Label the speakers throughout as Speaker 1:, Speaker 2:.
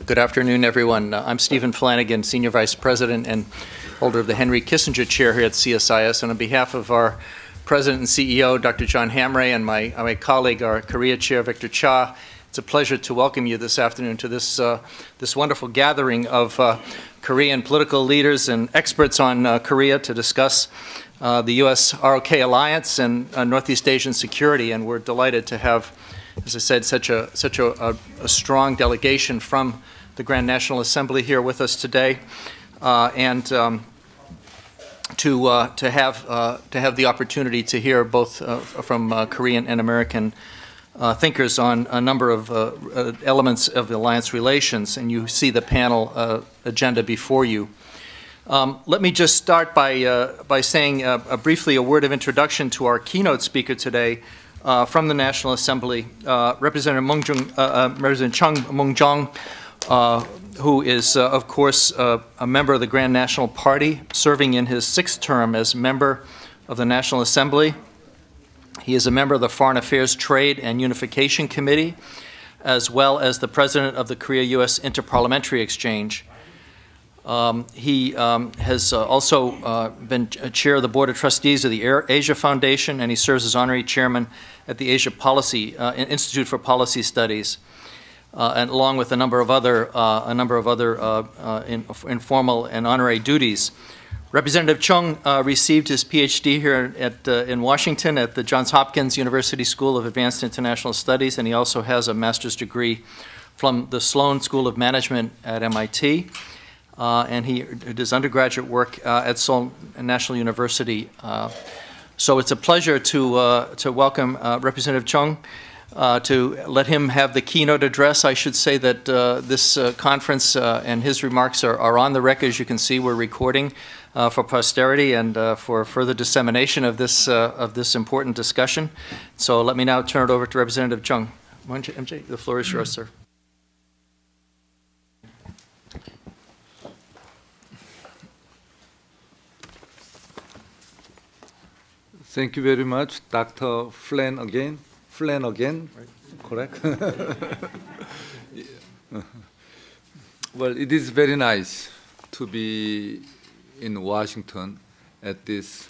Speaker 1: Good afternoon, everyone. I'm Stephen Flanagan, Senior Vice President and holder of the Henry Kissinger Chair here at CSIS. And on behalf of our President and CEO, Dr. John Hamre, and my colleague, our Korea Chair, Victor Cha, it's a pleasure to welcome you this afternoon to this wonderful gathering of Korean political leaders and experts on Korea to discuss the U.S. ROK Alliance and Northeast Asian security. And we're delighted to have, as I said, such a strong delegation from the Grand National Assembly here with us today, and to have the opportunity to hear both from Korean and American thinkers on a number of elements of the alliance relations. And you see the panel agenda before you. Let me just start by saying briefly a word of introduction to our keynote speaker today. From the National Assembly, Representative Chung Mung-jong, who is, of course, a member of the Grand National Party, serving in his 6th term as member of the National Assembly. He is a member of the Foreign Affairs, Trade, and Unification Committee, as well as the president of the Korea-U.S. Interparliamentary Exchange. He has also been chair of the Board of Trustees of the Asia Foundation, and he serves as honorary chairman at the Asia Policy Institute for Policy Studies, and along with a number of other informal and honorary duties. Representative Chung received his PhD here in Washington at the Johns Hopkins University School of Advanced International Studies, and he also has a master's degree from the Sloan School of Management at MIT. And he did his undergraduate work at Seoul National University. So it's a pleasure to welcome Representative Chung, to let him have the keynote address. I should say that this conference and his remarks are on the record. As you can see, we're recording for posterity and for further dissemination of this important discussion. So let me now turn it over to Representative Chung. MJ, the floor is yours, sir.
Speaker 2: Thank you very much, Dr. Flynn again. Flynn again, right. Correct? Well, it is very nice to be in Washington at this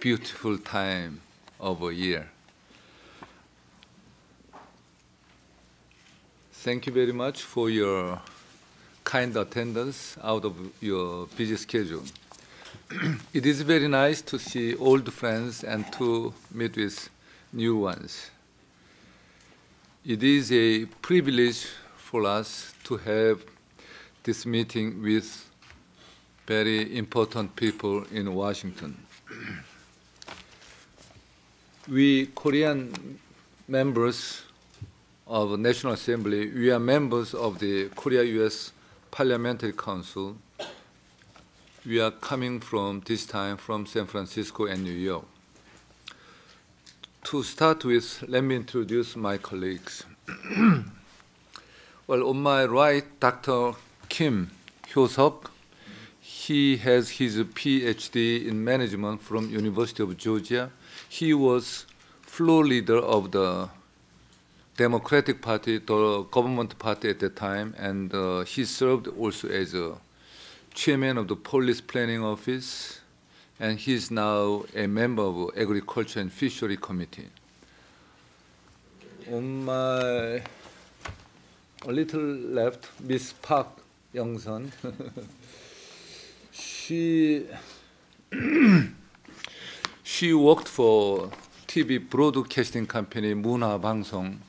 Speaker 2: beautiful time of a year. Thank you very much for your kind attendance out of your busy schedule. It is very nice to see old friends and to meet with new ones. It is a privilege for us to have this meeting with very important people in Washington. We Korean members of the National Assembly, we are members of the Korea-U.S. Parliamentary Council. We are coming from this time from San Francisco and New York. To start with, let me introduce my colleagues. Well, on my right, Dr. Kim Hyo-seok. He has his PhD in management from University of Georgia. He was floor leader of the Democratic Party, the government party at the time, and he served also as a chairman of the Police Planning Office, and he is now a member of Agriculture and Fishery Committee. On my a little left, Miss Park Young-sun. She worked for TV broadcasting company Munha Bangsong.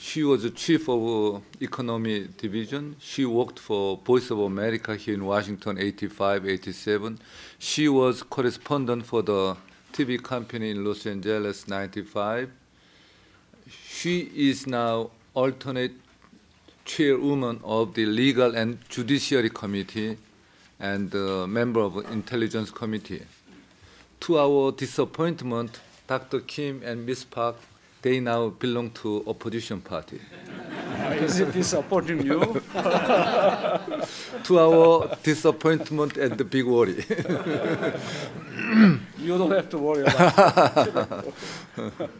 Speaker 2: She was the chief of economy division. She worked for Voice of America here in Washington, 85, 87. She was correspondent for the TV company in Los Angeles, 95. She is now alternate chairwoman of the Legal and Judiciary Committee and member of Intelligence Committee. To our disappointment, Dr. Kim and Ms. Park, they now belong to opposition party.
Speaker 3: Is it disappointing you?
Speaker 2: To our disappointment and the big worry.
Speaker 3: You don't have to worry about it.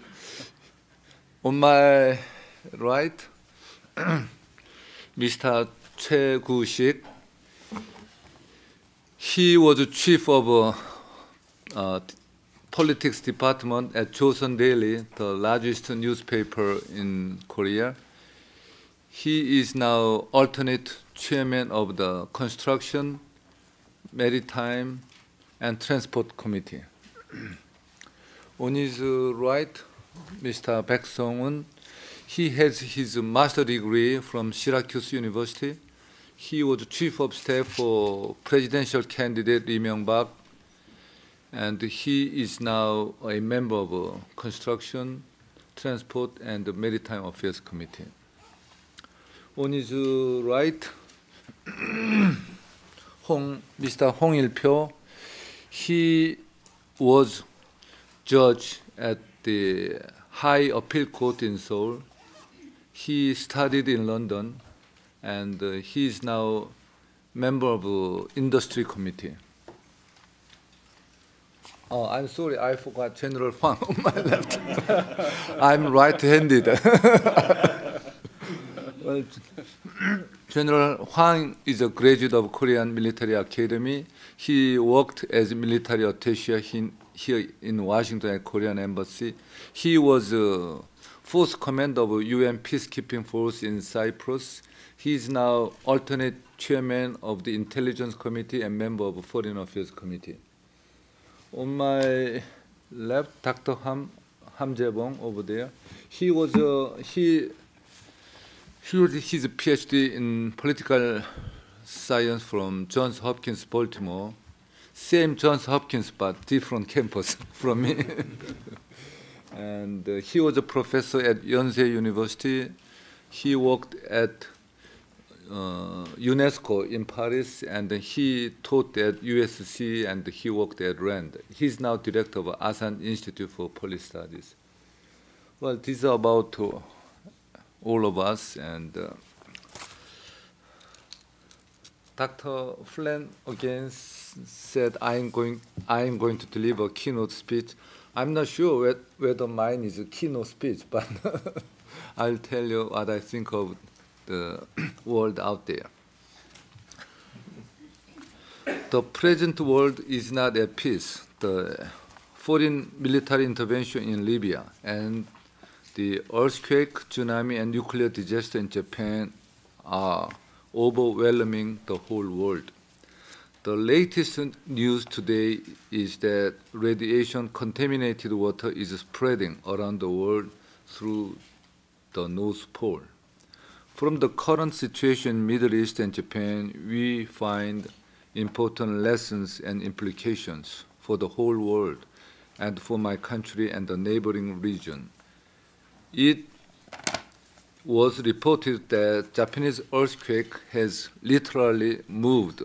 Speaker 2: On my right, Mr. Choi Gu-sik. He was chief of politics department at Joseon Daily, the largest newspaper in Korea. He is now alternate chairman of the Construction, Maritime, and Transport Committee. On his right, Mr. Baek Sung-un. He has his master's degree from Syracuse University. He was chief of staff for presidential candidate Lee Myung-bak, and he is now a member of Construction, Transport, and Maritime Affairs Committee. On his right, Mr. Hong Il-pyo. He was judge at the High Appeal Court in Seoul. He studied in London, and he is now member of Industry Committee. Oh, I'm sorry, I forgot General Hwang on my left. I'm right-handed. Well, General Hwang is a graduate of Korean Military Academy. He worked as military attaché here in Washington at Korean Embassy. He was Force Commander of UN Peacekeeping Force in Cyprus. He is now alternate chairman of the Intelligence Committee and member of the Foreign Affairs Committee. On my left, Dr. Ham Jae-bong over there. He was his PhD in political science from Johns Hopkins, Baltimore. Same Johns Hopkins, but different campus from me. And he was a professor at Yonsei University. He worked at UNESCO in Paris, and he taught at USC, and he worked at RAND. He's now director of ASEAN Institute for Policy Studies. Well, this is about all of us, and Dr. Flynn again said, I'm going to deliver a keynote speech. I'm not sure whether mine is a keynote speech, but I'll tell you what I think of the world out there. The present world is not at peace. The foreign military intervention in Libya and the earthquake, tsunami, and nuclear disaster in Japan are overwhelming the whole world. The latest news today is that radiation-contaminated water is spreading around the world through the North Pole. From the current situation in Middle East and Japan, we find important lessons and implications for the whole world and for my country and the neighboring region. It was reported that Japanese earthquake has literally moved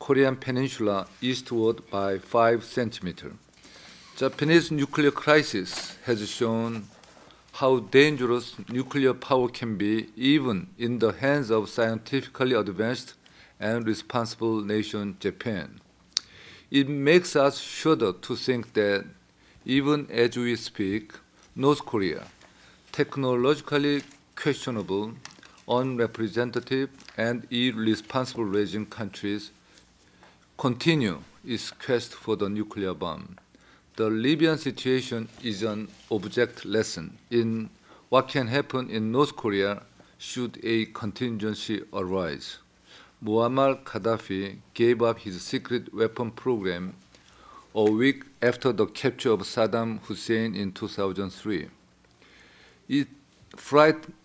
Speaker 2: Korean peninsula eastward by 5 centimeters. Japanese nuclear crisis has shown how dangerous nuclear power can be even in the hands of scientifically advanced and responsible nation Japan. It makes us shudder to think that even as we speak, North Korea, technologically questionable, unrepresentative, and irresponsible regime countries, continue its quest for the nuclear bomb. The Libyan situation is an object lesson in what can happen in North Korea should a contingency arise. Muammar Gaddafi gave up his secret weapon program a week after the capture of Saddam Hussein in 2003. It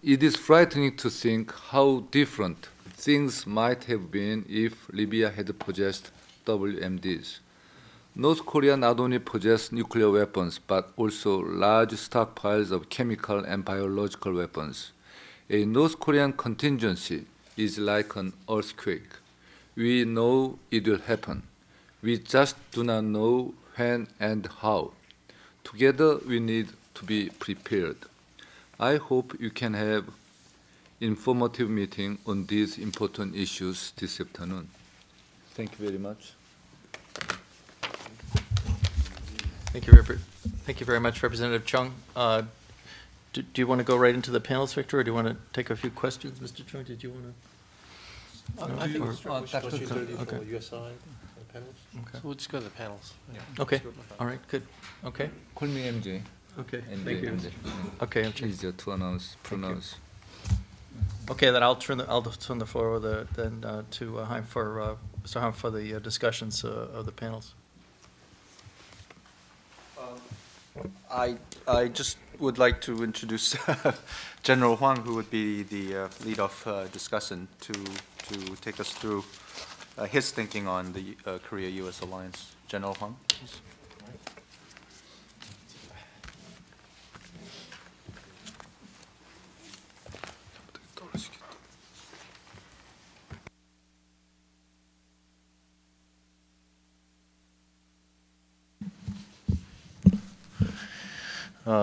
Speaker 2: is frightening to think how different things might have been if Libya had possessed WMDs. North Korea not only possesses nuclear weapons, but also large stockpiles of chemical and biological weapons. A North Korean contingency is like an earthquake. We know it will happen. We just do not know when and how. Together, we need to be prepared. I hope you can have informative meeting on these important issues this afternoon. Thank you very much.
Speaker 1: Thank you very much, Representative Chung. Do you want to go right into the panels, Victor, or do you want to take a few questions? Mr. Chung, did you want to?
Speaker 4: I think we should go to the
Speaker 1: Okay.
Speaker 4: USI panels.
Speaker 1: Okay.
Speaker 4: So we'll just go to the panels.
Speaker 1: Okay, all right, good, okay.
Speaker 2: Call me MJ.
Speaker 1: Okay,
Speaker 2: MJ,
Speaker 1: thank you.
Speaker 2: MJ.
Speaker 1: Okay, MJ.
Speaker 2: Easier to pronounce.
Speaker 1: Okay, then I'll turn the floor over to Haim for Mr. Haim for the discussions of the panels.
Speaker 5: I just would like to introduce General Huang, who would be the lead-off discussant to take us through his thinking on the Korea-U.S. Alliance. General Huang, please.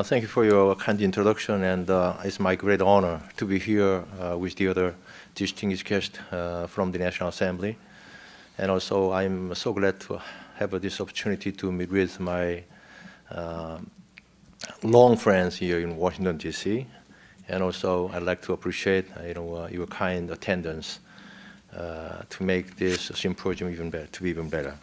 Speaker 6: Thank you for your kind introduction, and it's my great honor to be here with the other distinguished guests from the National Assembly. And also, I'm so glad to have this opportunity to meet with my long friends here in Washington, D.C. And also, I'd like to appreciate your kind attendance to make this symposium even better, to be even better.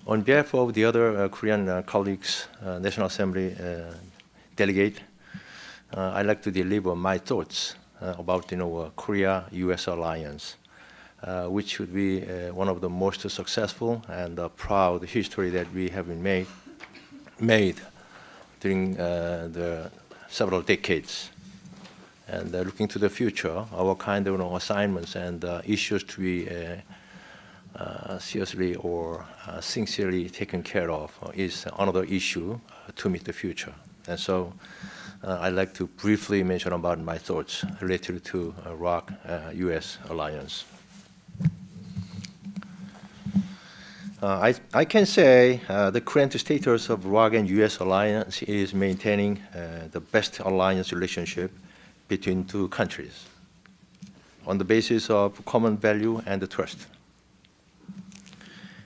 Speaker 6: On behalf of the other Korean colleagues, National Assembly delegate, I'd like to deliver my thoughts about Korea-U.S. Alliance, which would be one of the most successful and proud history that we have been made during the several decades. And looking to the future, our kind of assignments and issues to be seriously or sincerely taken care of is another issue to meet the future. And so I'd like to briefly mention about my thoughts related to ROK-U.S. Alliance. I can say the current status of ROK and U.S. Alliance is maintaining the best alliance relationship between two countries on the basis of common value and trust.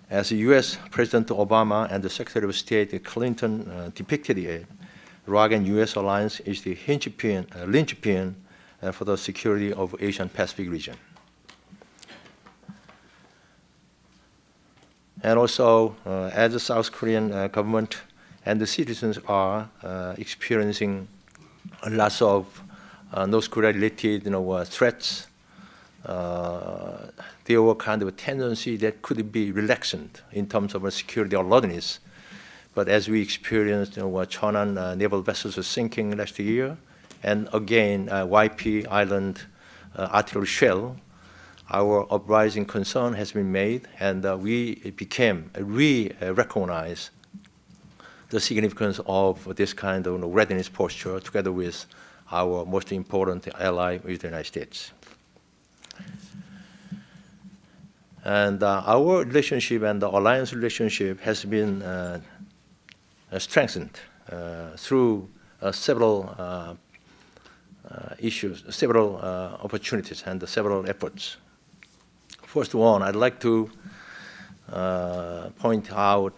Speaker 6: As U.S. President Obama and the Secretary of State Clinton depicted it, ROK and U.S. Alliance is the linchpin for the security of Asian Pacific region. And also, as the South Korean government and the citizens are experiencing lots of North Korea-related threats, there were kind of a tendency that could be relaxant in terms of security or readiness. But as we experienced Cheonan naval vessels sinking last year, and again YP Island artillery shell, our uprising concern has been made, and we recognize the significance of this kind of readiness posture together with our most important ally with the United States. And our relationship and the alliance relationship has been strengthened through several issues, several opportunities, and several efforts. First one, I'd like to point out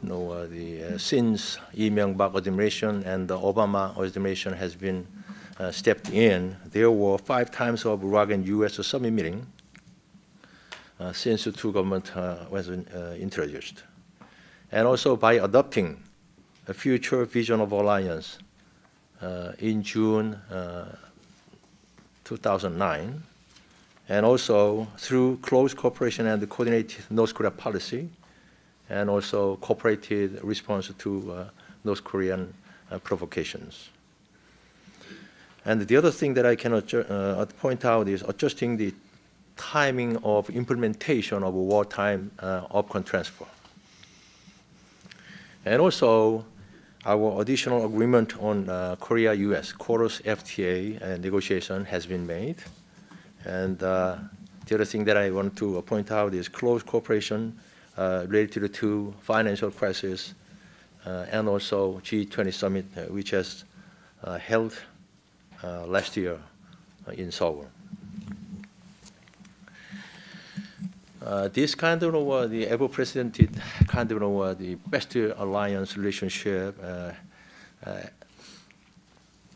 Speaker 6: since Lee Myung-bak administration and the Obama administration has been stepped in, there were 5 times of ROK and U.S. summit meeting since the two governments was introduced. And also by adopting a future vision of alliance in June 2009, and also through close cooperation and coordinated North Korea policy, and also cooperated response to North Korean provocations. And the other thing that I can point out is adjusting the timing of implementation of wartime opcon transfer. And also, our additional agreement on Korea-U.S. KORUS FTA negotiation has been made. And the other thing that I want to point out is close cooperation related to financial crisis and also G20 summit, which has held last year in Seoul. This kind of the ever-precedented kind of the best alliance relationship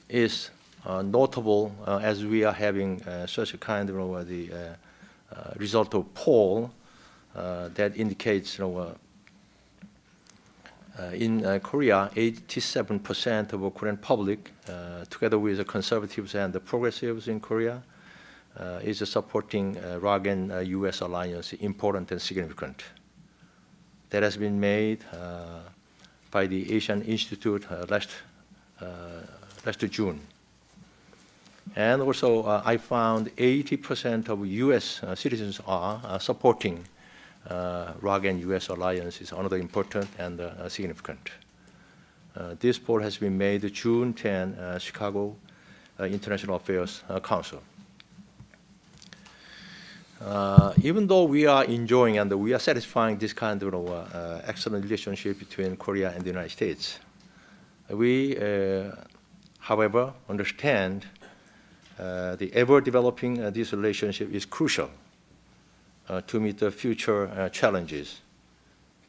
Speaker 6: is notable as we are having such a kind of the result of poll that indicates in Korea, 87% of the Korean public, together with the conservatives and the progressives in Korea, is supporting ROG and U.S. alliance important and significant. That has been made by the Asian Institute last June. And also, I found 80% of U.S. citizens are supporting ROG and U.S. alliance is another important and significant. This poll has been made June 10, Chicago International Affairs Council. Even though we are enjoying and we are satisfying this kind of excellent relationship between Korea and the United States, we, however, understand the ever-developing this relationship is crucial to meet the future challenges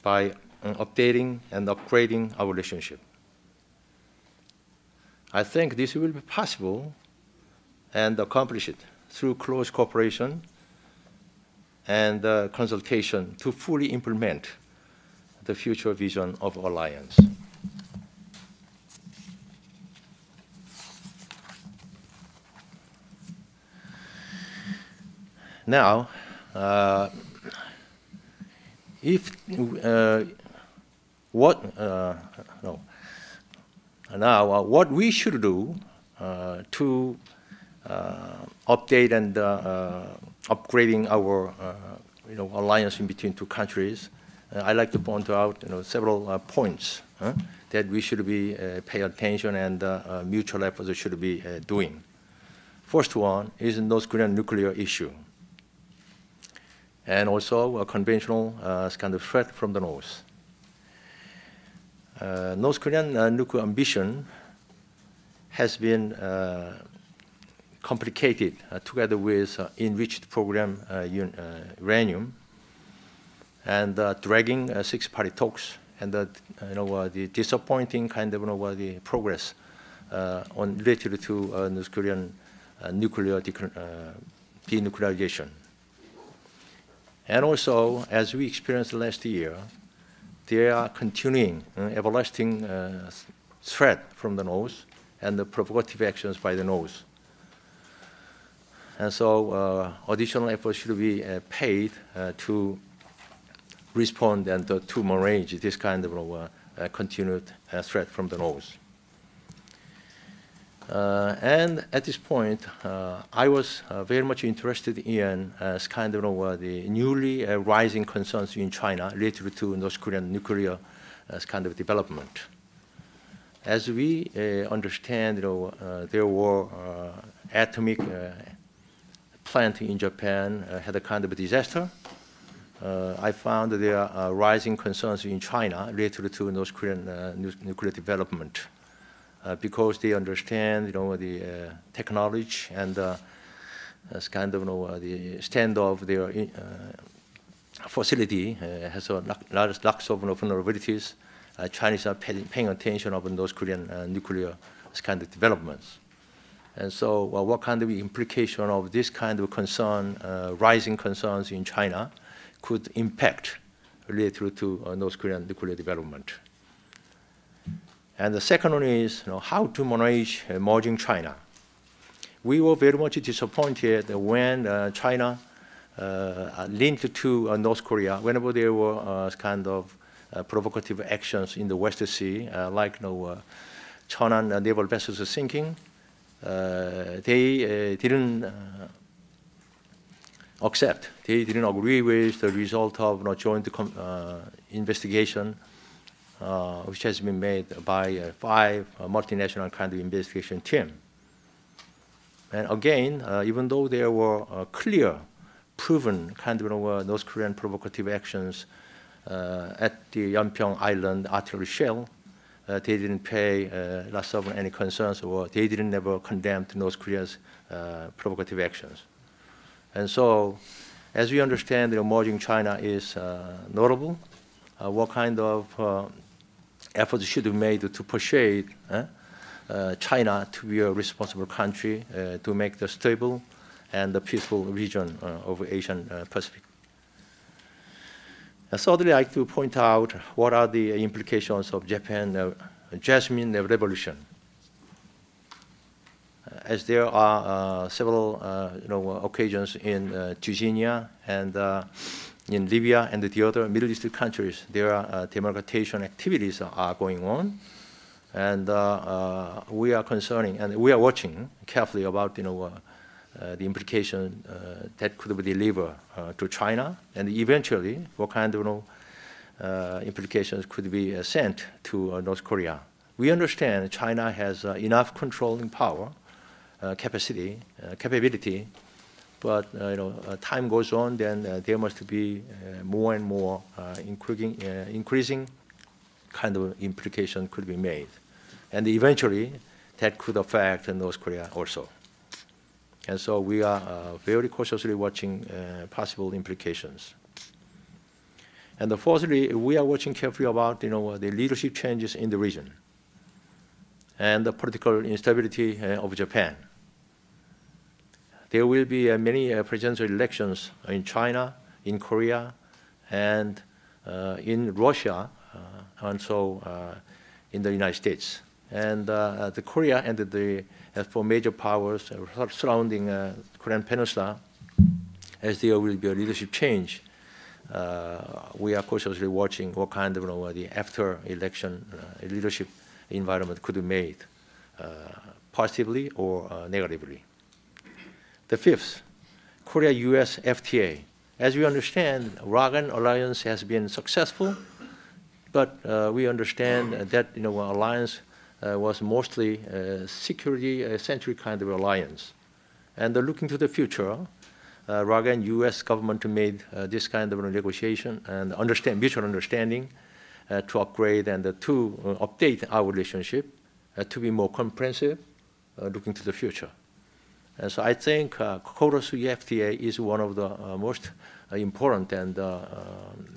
Speaker 6: by updating and upgrading our relationship. I think this will be possible and accomplish it through close cooperation and consultation to fully implement the future vision of alliance. Now, what we should do to update and upgrading our alliance in between two countries, I'd like to point out several points that we should be pay attention and mutual efforts should be doing. First one is the North Korean nuclear issue, and also a conventional kind of threat from the North. North Korean nuclear ambition has been complicated together with enriched program uranium and dragging six-party talks and the disappointing kind of the progress related to North Korean nuclear denuclearization. And also, as we experienced last year, there are continuing everlasting threat from the North and the provocative actions by the North. And so additional efforts should be paid to respond and to manage this kind of continued threat from the North. And at this point, I was very much interested in kind of the newly rising concerns in China related to North Korean nuclear kind of development. As we understand, there were atomic plant in Japan had a kind of a disaster. I found there are rising concerns in China related to North Korean nuclear development. Because they understand, the technology and kind of the stand of their facility has a large lack of vulnerabilities. Chinese are paying attention of North Korean nuclear kind of developments. And so, what kind of implication of this kind of concern, rising concerns in China, could impact related to North Korean nuclear development? And the second one is how to manage emerging China. We were very much disappointed when China linked to North Korea whenever there were kind of provocative actions in the West Sea, like Cheonan naval vessels sinking. They didn't accept. They didn't agree with the result of joint investigation, which has been made by 5 multinational kind of investigation team. And again, even though there were clear, proven kind of North Korean provocative actions at the Yeonpyeong Island artillery shell, they didn't pay lots of any concerns, or they didn't ever condemn North Korea's provocative actions. And so As we understand, the emerging China is notable. What kind of efforts should be made to persuade China to be a responsible country to make the stable and the peaceful region of Asian Pacific? Thirdly, I'd like to point out what are the implications of Japan Jasmine Revolution. As there are several occasions in Tunisia and in Libya and the other Middle Eastern countries, there are democratization activities are going on, and we are concerning and we are watching carefully about the implication that could be delivered to China, and eventually what kind of implications could be sent to North Korea. We understand China has enough controlling power, capability, but time goes on, then there must be more and more increasing kind of implication could be made, and eventually that could affect North Korea also. And so we are very cautiously watching possible implications. And fourthly, we are watching carefully about the leadership changes in the region and the political instability of Japan. There will be many presidential elections in China, in Korea, and in Russia, and so in the United States. And the Korea and the four major powers surrounding Korean Peninsula, as there will be a leadership change, we are cautiously watching what kind of the after-election leadership environment could be made, positively or negatively. The fifth, Korea-U.S. FTA. As we understand, KoreaUS Alliance has been successful, but we understand that alliance was mostly a security-centric kind of alliance. And looking to the future, KoreaUS and U.S. government made this kind of negotiation and mutual understanding to upgrade and to update our relationship to be more comprehensive, looking to the future. And so I think KORUS FTA is one of the most important and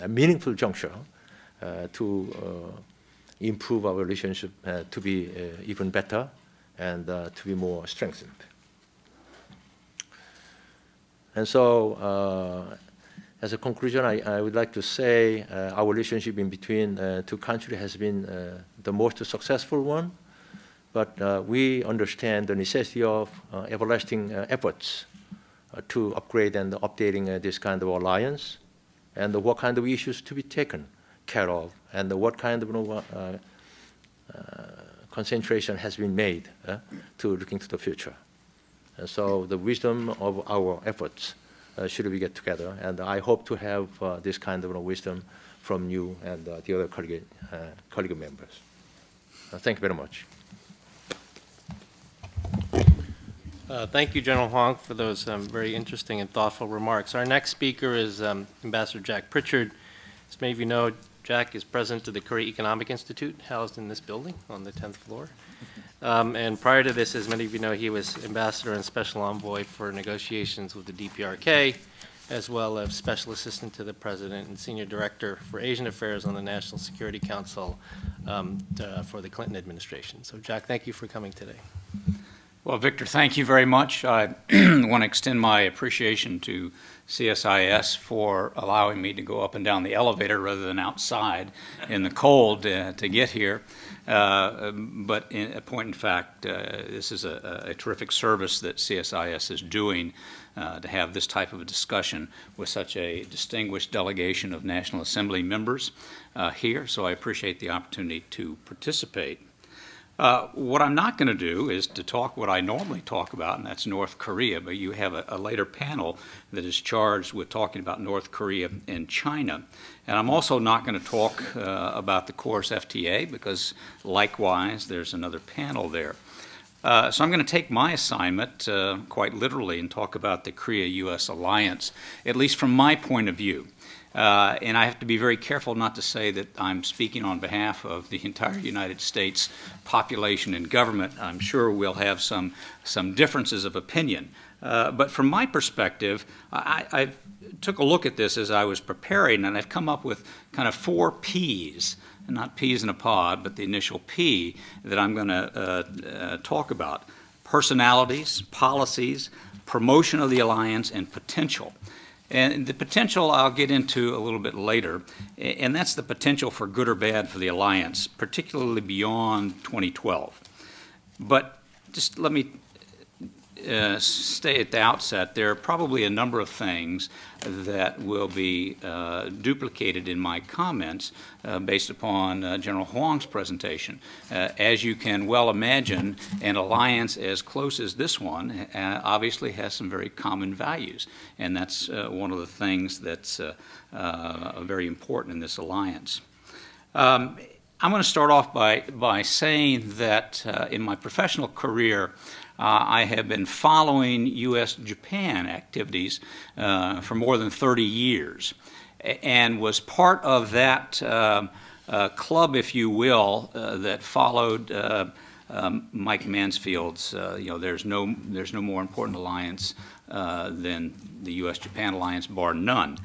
Speaker 6: meaningful juncture to improve our relationship to be even better and to be more strengthened. And so as a conclusion, I would like to say our relationship in between two countries has been the most successful one. But we understand the necessity of everlasting efforts to upgrade and updating this kind of alliance, and what kind of issues to be taken care of, and what kind of concentration has been made to looking to the future. And so the wisdom of our efforts should we get together, and I hope to have this kind of wisdom from you and the other colleague members. Thank you very much.
Speaker 4: Thank you, General Huang, for those very interesting and thoughtful remarks. Our next speaker is Ambassador Jack Pritchard. As many of you know, Jack is president of the Korea Economic Institute, housed in this building on the 10th floor. And prior to this, as many of you know, he was ambassador and special envoy for negotiations with the DPRK, as well as special assistant to the president and senior director for Asian affairs on the National Security Council for the Clinton administration. So, Jack, thank you for coming today.
Speaker 7: Well, Victor, thank you very much. I want to extend my appreciation to CSIS for allowing me to go up and down the elevator rather than outside in the cold to get here. But in a point in fact, this is a terrific service that CSIS is doing to have this type of a discussion with such a distinguished delegation of National Assembly members here. So I appreciate the opportunity to participate. What I'm not going to do is to talk what I normally talk about, and that's North Korea, but you have a later panel that is charged with talking about North Korea and China. And I'm also not going to talk about the KORUS FTA, because likewise there's another panel there. So I'm going to take my assignment quite literally and talk about the Korea-U.S. Alliance, at least from my point of view. And I have to be very careful not to say that I'm speaking on behalf of the entire United States population and government. I'm sure we'll have some differences of opinion. But from my perspective, I took a look at this as I was preparing, and I've come up with kind of 4 Ps, not peas in a pod, but the initial P that I'm going to talk about. Personalities, policies, promotion of the alliance, and potential. And the potential I'll get into a little bit later, and that's the potential for good or bad for the alliance, particularly beyond 2012. But just let me say at the outset, there are probably a number of things that will be duplicated in my comments based upon General Huang's presentation. As you can well imagine, an alliance as close as this one obviously has some very common values, and that's one of the things that's very important in this alliance. I'm going to start off by saying that in my professional career, I have been following U.S.-Japan activities for more than 30 years and was part of that club, if you will, that followed Mike Mansfield's, there's no more important alliance than the U.S.-Japan alliance, bar none,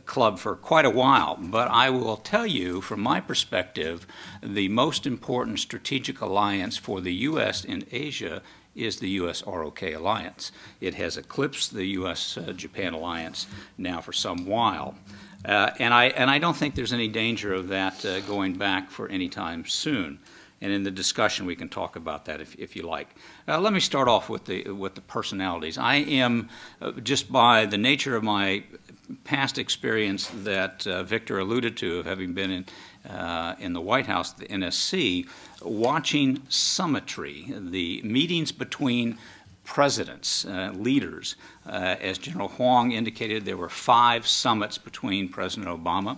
Speaker 7: club for quite a while. But I will tell you, from my perspective, the most important strategic alliance for the U.S. in Asia is the U.S.-ROK alliance. It has eclipsed the U.S.-Japan alliance now for some while. And I don't think there's any danger of that going back for any time soon. And in the discussion, we can talk about that if you like. Let me start off with the personalities. I am, just by the nature of my past experience that Victor alluded to, of having been in the White House, the NSC, watching summitry, the meetings between presidents, leaders. As General Huang indicated, there were 5 summits between President Obama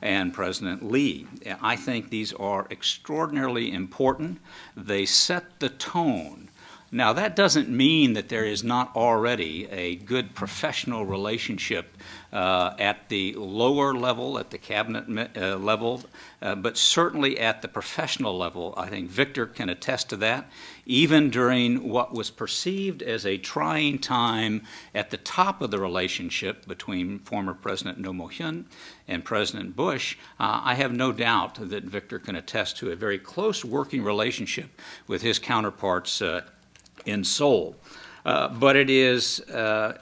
Speaker 7: and President Lee. I think these are extraordinarily important. They set the tone. Now, that doesn't mean that there is not already a good professional relationship at the lower level, at the cabinet level, but certainly at the professional level. I think Victor can attest to that. Even during what was perceived as a trying time at the top of the relationship between former President Roh Moo-hyun and President Bush, I have no doubt that Victor can attest to a very close working relationship with his counterparts in Seoul. But it is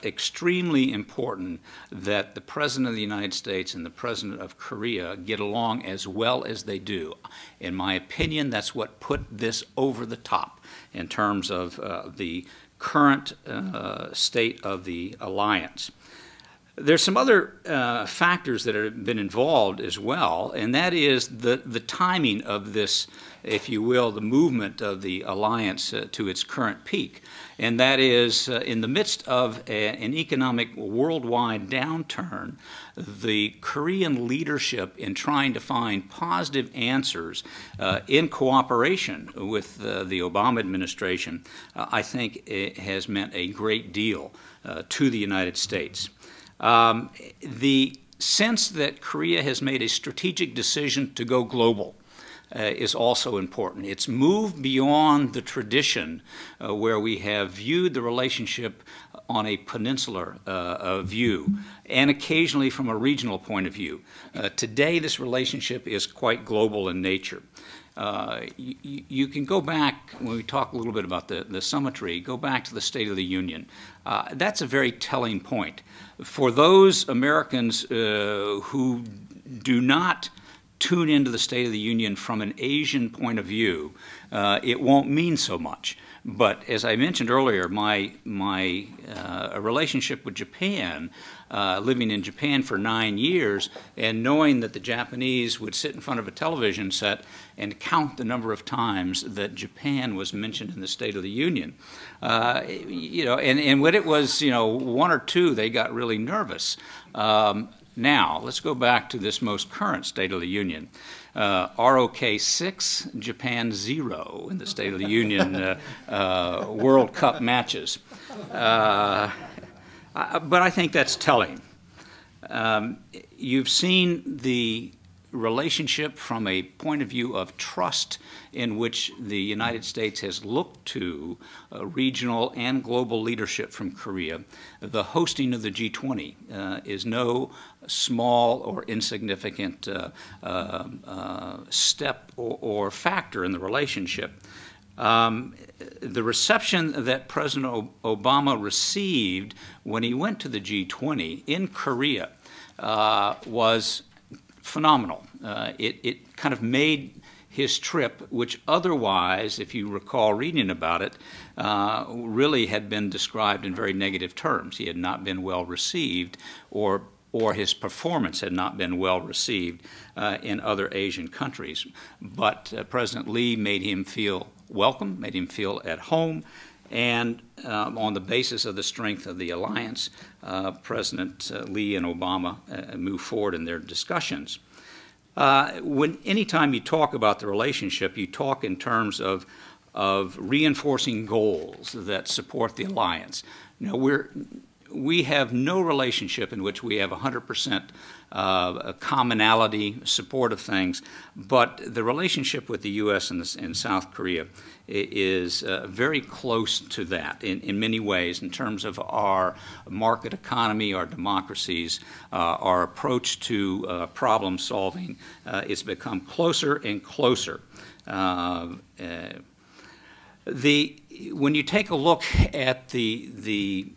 Speaker 7: extremely important that the President of the United States and the President of Korea get along as well as they do. In my opinion, that's what put this over the top in terms of the current state of the alliance. There's some other factors that have been involved as well, and that is the timing of this, if you will, the movement of the alliance to its current peak. And that is in the midst of an economic worldwide downturn, the Korean leadership in trying to find positive answers in cooperation with the Obama administration, I think it has meant a great deal to the United States. The sense that Korea has made a strategic decision to go global is also important. It's moved beyond the tradition where we have viewed the relationship on a peninsular view and occasionally from a regional point of view. Today, this relationship is quite global in nature. You can go back, when we talk a little bit about the summitry, go back to the State of the Union. That's a very telling point. For those Americans who do not tune into the State of the Union from an Asian point of view, it won't mean so much. But as I mentioned earlier, my relationship with Japan, living in Japan for 9 years, and knowing that the Japanese would sit in front of a television set and count the number of times that Japan was mentioned in the State of the Union. And when it was, 1 or 2, they got really nervous. Now, let's go back to this most current State of the Union. ROK 6, Japan 0 in the State of the Union World Cup matches. But I think that's telling. You've seen the relationship from a point of view of trust in which the United States has looked to regional and global leadership from Korea. The hosting of the G20 is no small or insignificant step or factor in the relationship. The reception that President Obama received when he went to the G20 in Korea was phenomenal. It kind of made his trip, which otherwise, if you recall reading about it, really had been described in very negative terms. He had not been well received, or his performance had not been well received in other Asian countries. But President Lee made him feel welcome, made him feel at home, and on the basis of the strength of the alliance, President Lee and Obama moved forward in their discussions. Anytime you talk about the relationship, you talk in terms of reinforcing goals that support the alliance. You know, we have no relationship in which we have 100% commonality, support of things, but the relationship with the U.S. and South Korea is very close to that in many ways in terms of our market economy, our democracies, our approach to problem solving. It's become closer and closer. When you take a look at the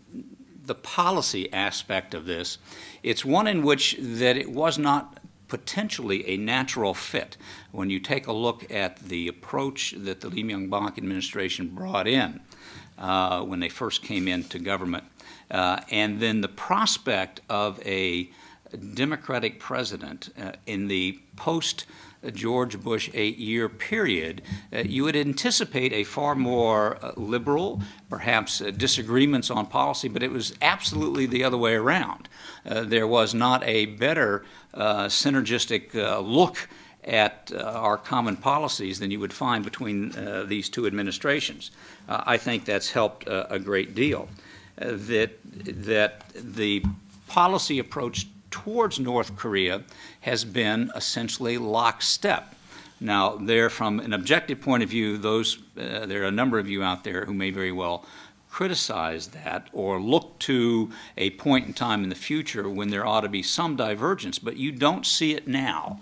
Speaker 7: policy aspect of this, it's one in which that it was not potentially a natural fit. When you take a look at the approach that the Lee Myung-bak administration brought in when they first came into government, and then the prospect of a Democratic president in the post-George Bush 8-year period, you would anticipate a far more liberal, perhaps disagreements on policy, but it was absolutely the other way around. There was not a better synergistic look at our common policies than you would find between these two administrations. I think that's helped a great deal. That the policy approach towards North Korea has been essentially lockstep. Now, from an objective point of view, there are a number of you out there who may very well criticize that or look to a point in time in the future when there ought to be some divergence, but you don't see it now.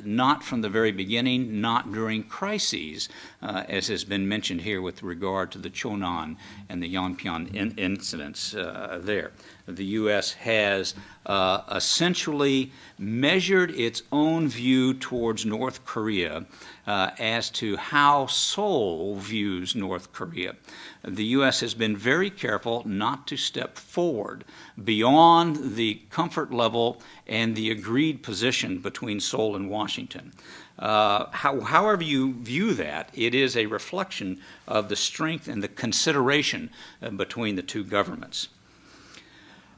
Speaker 7: Not from the very beginning, not during crises, as has been mentioned here with regard to the Chonan and the Yonpyeon incidents there. The U.S. has essentially measured its own view towards North Korea as to how Seoul views North Korea. The U.S. has been very careful not to step forward beyond the comfort level and the agreed position between Seoul and Washington. However you view that, it is a reflection of the strength and the consideration between the two governments.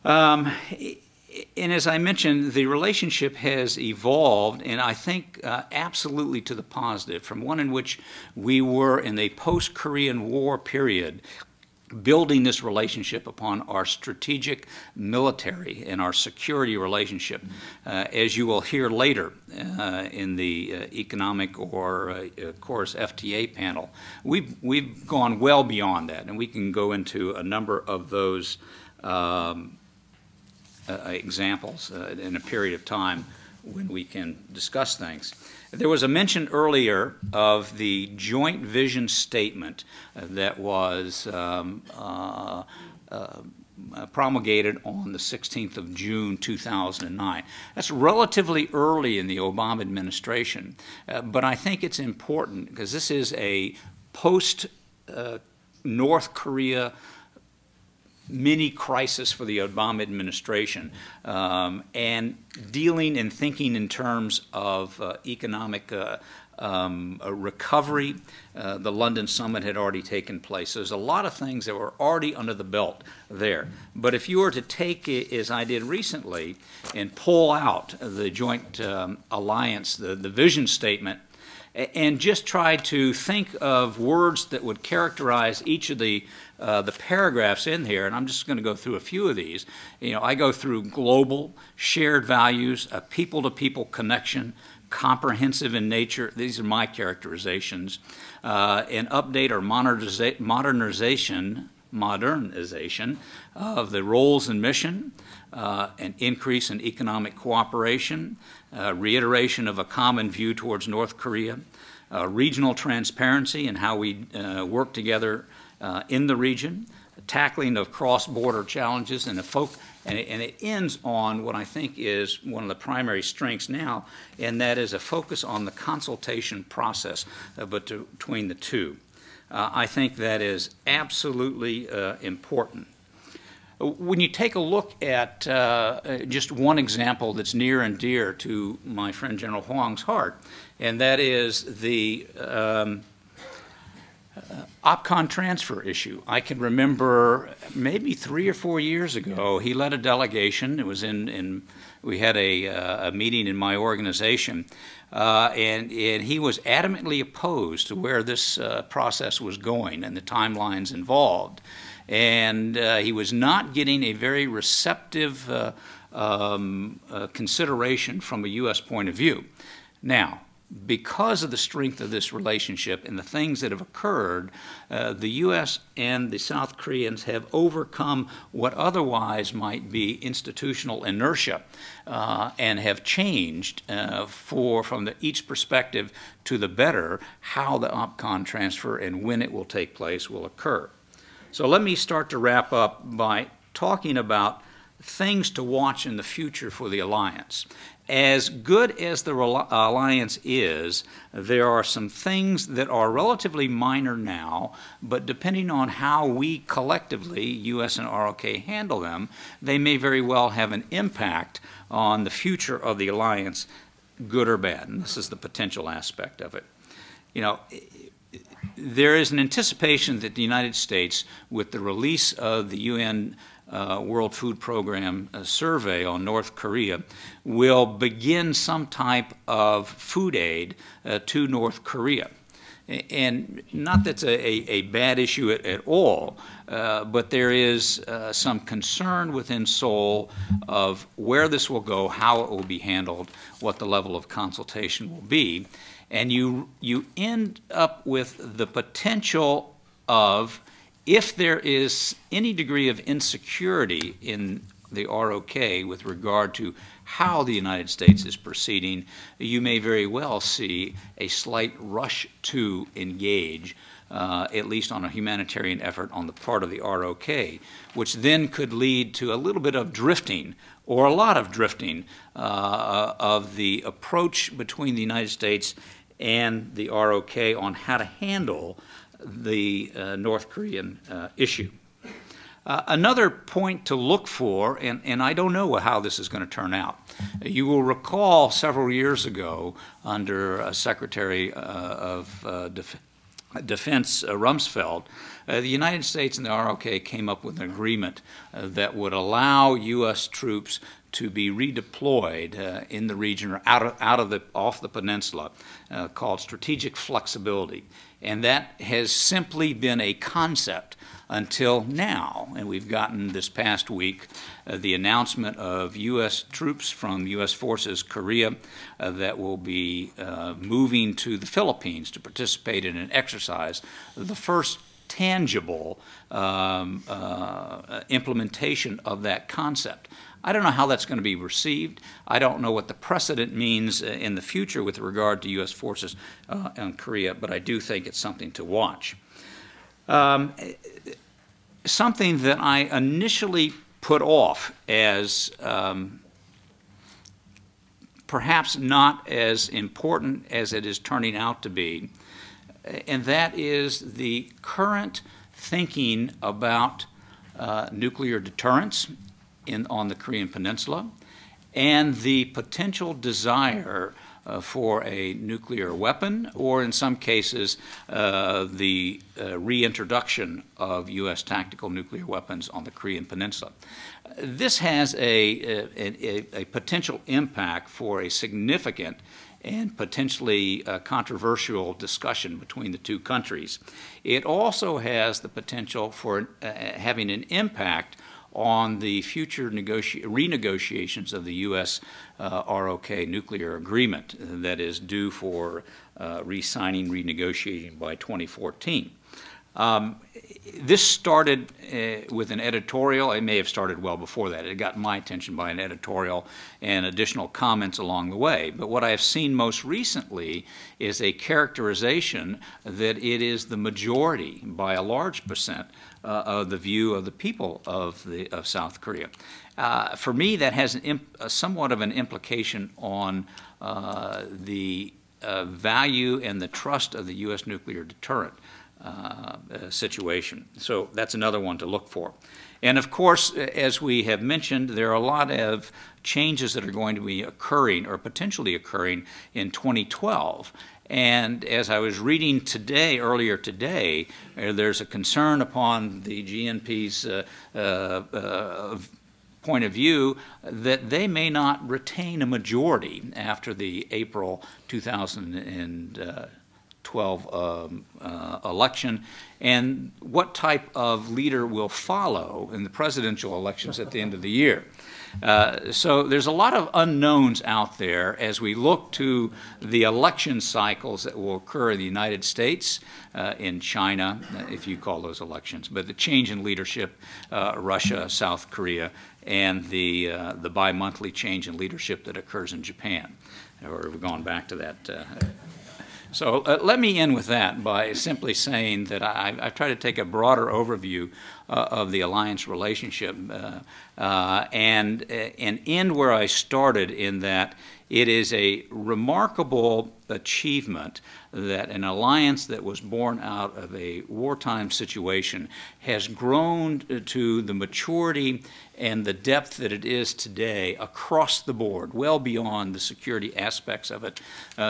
Speaker 7: And as I mentioned, the relationship has evolved, and I think absolutely to the positive, from one in which we were in a post-Korean War period building this relationship upon our strategic military and our security relationship. As you will hear later in the economic or KORUS FTA panel, we've gone well beyond that, and we can go into a number of those examples in a period of time when we can discuss things. There was a mention earlier of the joint vision statement that was promulgated on the 16th of June 2009. That's relatively early in the Obama administration, but I think it's important because this is a post-North Korea mini crisis for the Obama administration, and dealing and thinking in terms of economic recovery. The London summit had already taken place. So there's a lot of things that were already under the belt there. But if you were to take it, as I did recently, and pull out the joint alliance, the vision statement, and just tried to think of words that would characterize each of the paragraphs in here, and I'm just going to go through a few of these. You know, I go through global, shared values, a people-to-people connection, comprehensive in nature. These are my characterizations. An update or modernization of the roles and mission, an increase in economic cooperation, reiteration of a common view towards North Korea, regional transparency and how we work together in the region, tackling of cross-border challenges, and it ends on what I think is one of the primary strengths now, and that is a focus on the consultation process between the two. I think that is absolutely important. When you take a look at just one example that's near and dear to my friend General Huang's heart, and that is the OPCON transfer issue. I can remember maybe 3 or 4 years ago, he led a delegation. It was we had a meeting in my organization, and he was adamantly opposed to where this process was going and the timelines involved. And he was not getting a very receptive consideration from a U.S. point of view. Now, because of the strength of this relationship and the things that have occurred, the U.S. and the South Koreans have overcome what otherwise might be institutional inertia and have changed from each perspective to the better how the OPCON transfer and when it will take place will occur. So let me start to wrap up by talking about things to watch in the future for the alliance. As good as the alliance is, there are some things that are relatively minor now, but depending on how we collectively, U.S. and ROK, handle them, they may very well have an impact on the future of the alliance, good or bad. And this is the potential aspect of it. You know, there is an anticipation that the United States, with the release of the UN World Food Program survey on North Korea, will begin some type of food aid to North Korea. And not that's a bad issue at all, but there is some concern within Seoul of where this will go, how it will be handled, what the level of consultation will be. And you end up with the potential of, if there is any degree of insecurity in the ROK with regard to how the United States is proceeding, you may very well see a slight rush to engage, at least on a humanitarian effort on the part of the ROK, which then could lead to a little bit of drifting or a lot of drifting of the approach between the United States and the ROK on how to handle the North Korean issue. Another point to look for, and I don't know how this is going to turn out. You will recall several years ago under Secretary of Defense Rumsfeld, the United States and the ROK came up with an agreement that would allow U.S. troops to be redeployed in the region or off the peninsula, called strategic flexibility. And that has simply been a concept until now. And we've gotten this past week the announcement of U.S. troops from U.S. Forces Korea that will be moving to the Philippines to participate in an exercise, the first tangible implementation of that concept. I don't know how that's going to be received. I don't know what the precedent means in the future with regard to U.S. forces in Korea, but I do think it's something to watch. Something that I initially put off as perhaps not as important as it is turning out to be, and that is the current thinking about nuclear deterrence on the Korean Peninsula, and the potential desire for a nuclear weapon, or in some cases, the reintroduction of U.S. tactical nuclear weapons on the Korean Peninsula. This has a potential impact for a significant and potentially controversial discussion between the two countries. It also has the potential for having an impact on the future renegotiations of the U.S. ROK nuclear agreement that is due for re-signing, renegotiating by 2014. This started with an editorial. It may have started well before that. It got my attention by an editorial and additional comments along the way. But what I have seen most recently is a characterization that it is the majority, by a large percent, of the view of the people of South Korea. For me, that has somewhat of an implication on the value and the trust of the U.S. nuclear deterrent situation. So that's another one to look for. And of course, as we have mentioned, there are a lot of changes that are going to be occurring or potentially occurring in 2012. And as I was reading today, earlier today, there's a concern upon the GNP's point of view that they may not retain a majority after the April 2012 election, and what type of leader will follow in the presidential elections at the end of the year. So there's a lot of unknowns out there as we look to the election cycles that will occur in the United States, in China, if you call those elections, but the change in leadership, Russia, South Korea, and the bi-monthly change in leadership that occurs in Japan. Or we've gone back to that. So let me end with that by simply saying that I've tried to take a broader overview of the alliance relationship and end where I started, in that it is a remarkable achievement that an alliance that was born out of a wartime situation has grown to the maturity and the depth that it is today across the board, well beyond the security aspects of it,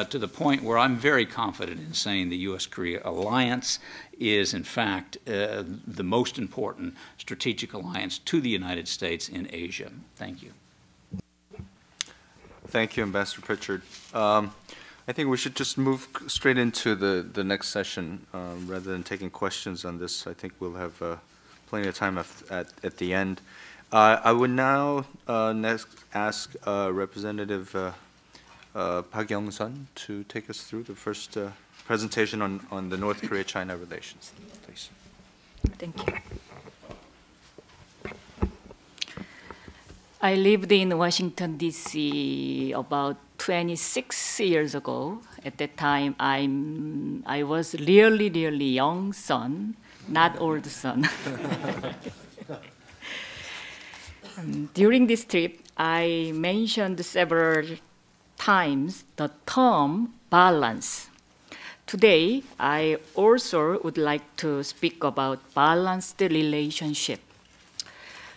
Speaker 7: to the point where I'm very confident in saying the U.S.-Korea alliance is, in fact, the most important strategic alliance to the United States in Asia. Thank you.
Speaker 5: Thank you, Ambassador Pritchard. I think we should just move straight into the next session rather than taking questions on this. I think we'll have plenty of time at the end. I would now next ask Representative Park Young-sun to take us through the first presentation on the North Korea-China relations. Please.
Speaker 8: Thank you. I lived in Washington, D.C. about 26 years ago. At that time, I was really young son, not old son. During this trip, I mentioned several times the term balance. Today, I also would like to speak about balanced relationship.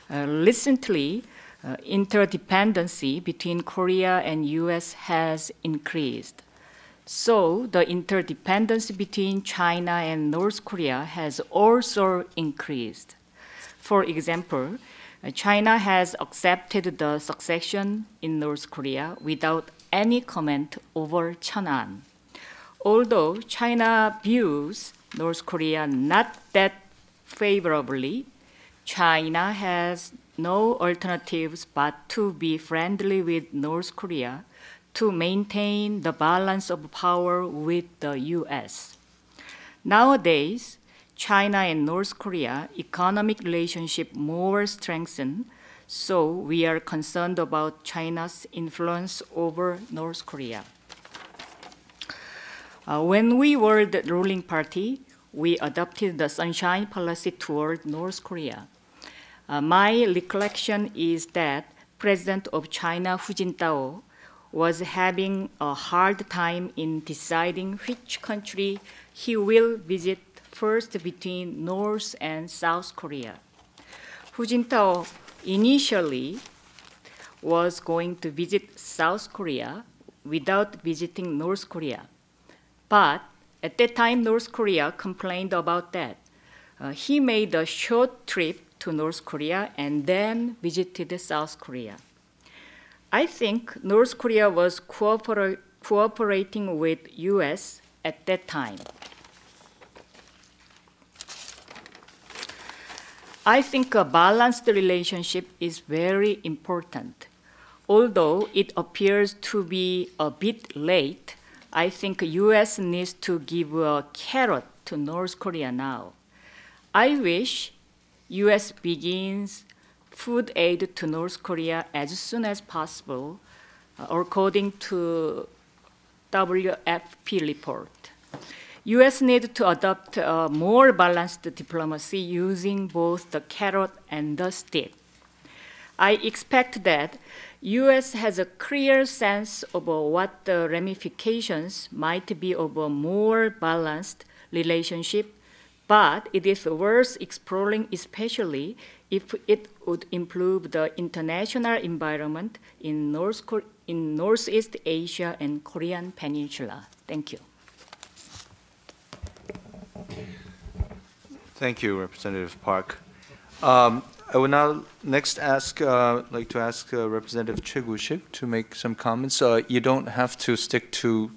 Speaker 8: Recently, interdependency between Korea and U.S. has increased. So the interdependence between China and North Korea has also increased. For example, China has accepted the succession in North Korea without any comment over Cheonan. Although China views North Korea not that favorably, China has no alternatives but to be friendly with North Korea to maintain the balance of power with the U.S. Nowadays, China and North Korea economic relationship more strengthened, so we are concerned about China's influence over North Korea. When we were the ruling party, we adopted the Sunshine Policy toward North Korea. My recollection is that President of China Hu Jintao was having a hard time in deciding which country he will visit first between North and South Korea. Hu Jintao initially was going to visit South Korea without visiting North Korea. But at that time, North Korea complained about that. He made a short trip to North Korea and then visited South Korea. I think North Korea was cooperating with U.S. at that time. I think a balanced relationship is very important. Although it appears to be a bit late, I think U.S. needs to give a carrot to North Korea now. I wish U.S. begins food aid to North Korea as soon as possible, according to WFP report. U.S. needs to adopt a more balanced diplomacy using both the carrot and the stick. I expect that U.S. has a clear sense of what the ramifications might be of a more balanced relationship, but it is worth exploring, especially if it would improve the international environment in Northeast Asia and Korean Peninsula. Thank you.
Speaker 5: Thank you, Representative Park. I would now next like to ask Representative Choi to make some comments. You don't have to stick to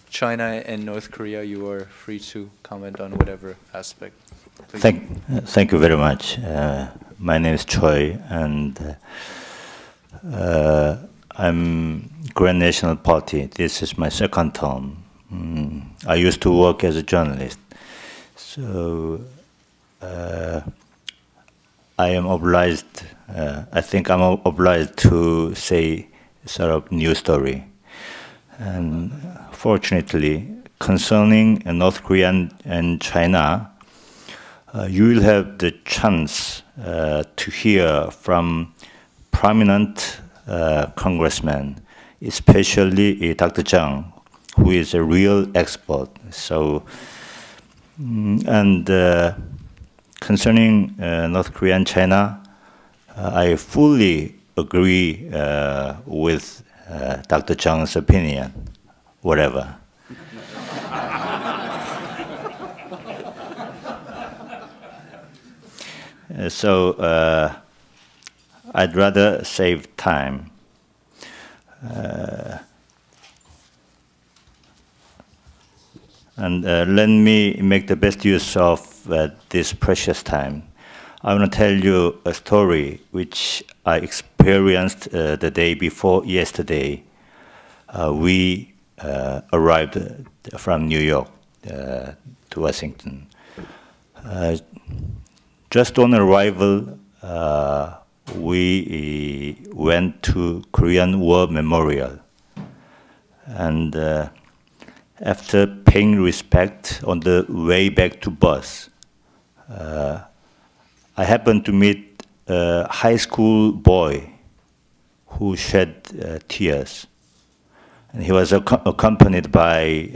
Speaker 5: China and North Korea. You are free to comment on whatever aspect.
Speaker 9: Thank you very much. My name is Choi, and I'm Korean National Party. This is my second term. I used to work as a journalist, so I am obliged. I think I'm obliged to say sort of new story. And fortunately, concerning North Korea and China, you will have the chance to hear from prominent congressmen, especially Dr. Zhang, who is a real expert. So, and concerning North Korea and China, I fully agree with Dr. Zhang's opinion, whatever. So I'd rather save time. And let me make the best use of this precious time. I want to tell you a story which I experienced the day before yesterday. We arrived from New York to Washington. Just on arrival, we went to Korean War Memorial. And after paying respect on the way back to bus, I happened to meet a high school boy who shed tears. And he was accompanied by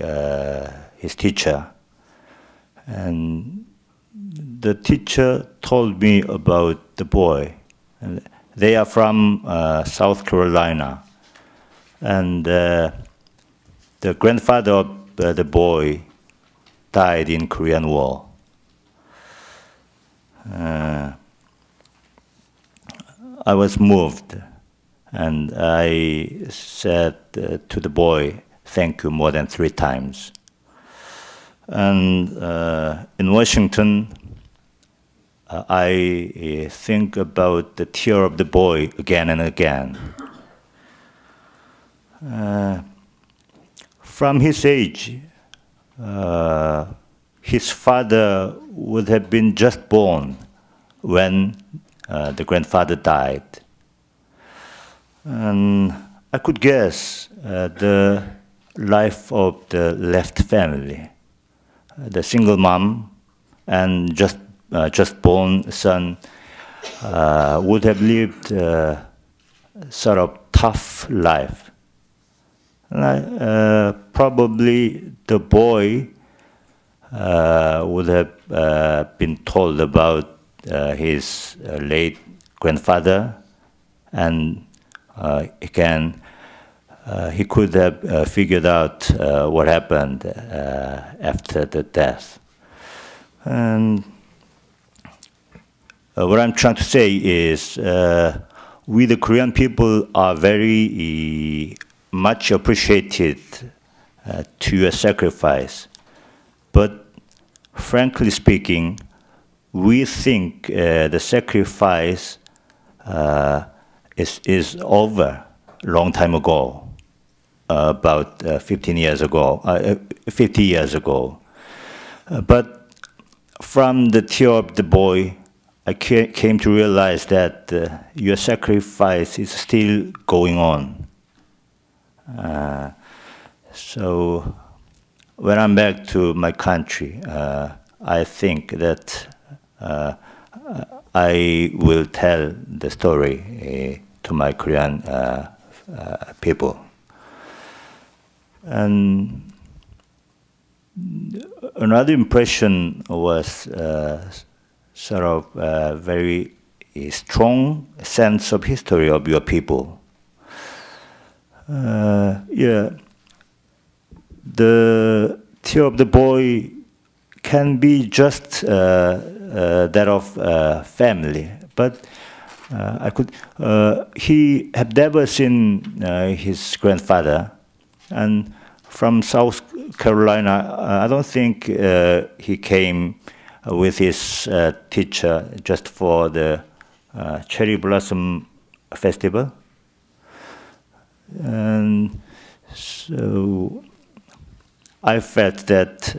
Speaker 9: his teacher. And the teacher told me about the boy. And they are from South Carolina. And the grandfather of the boy died in Korean War. I was moved, and I said to the boy, "Thank you," more than 3 times. And in Washington, I think about the tear of the boy again and again. From his age, his father would have been just born when the grandfather died. And I could guess the life of the left family. The single mom and just born son would have lived a sort of tough life. Probably the boy would have been told about his late grandfather, and he could have figured out what happened after the death. And what I'm trying to say is we, the Korean people, are very much appreciated to your sacrifice. But frankly speaking, we think the sacrifice is over a long time ago, about 50 years ago. But from the tear of the boy, I came to realize that your sacrifice is still going on. So when I'm back to my country, I think that I will tell the story to my Korean people. And another impression was sort of a very strong sense of history of your people. Yeah, the tear of the boy can be just that of family, but he had never seen his grandfather, and from South Carolina, I don't think he came with his teacher just for the cherry blossom festival. And so I felt that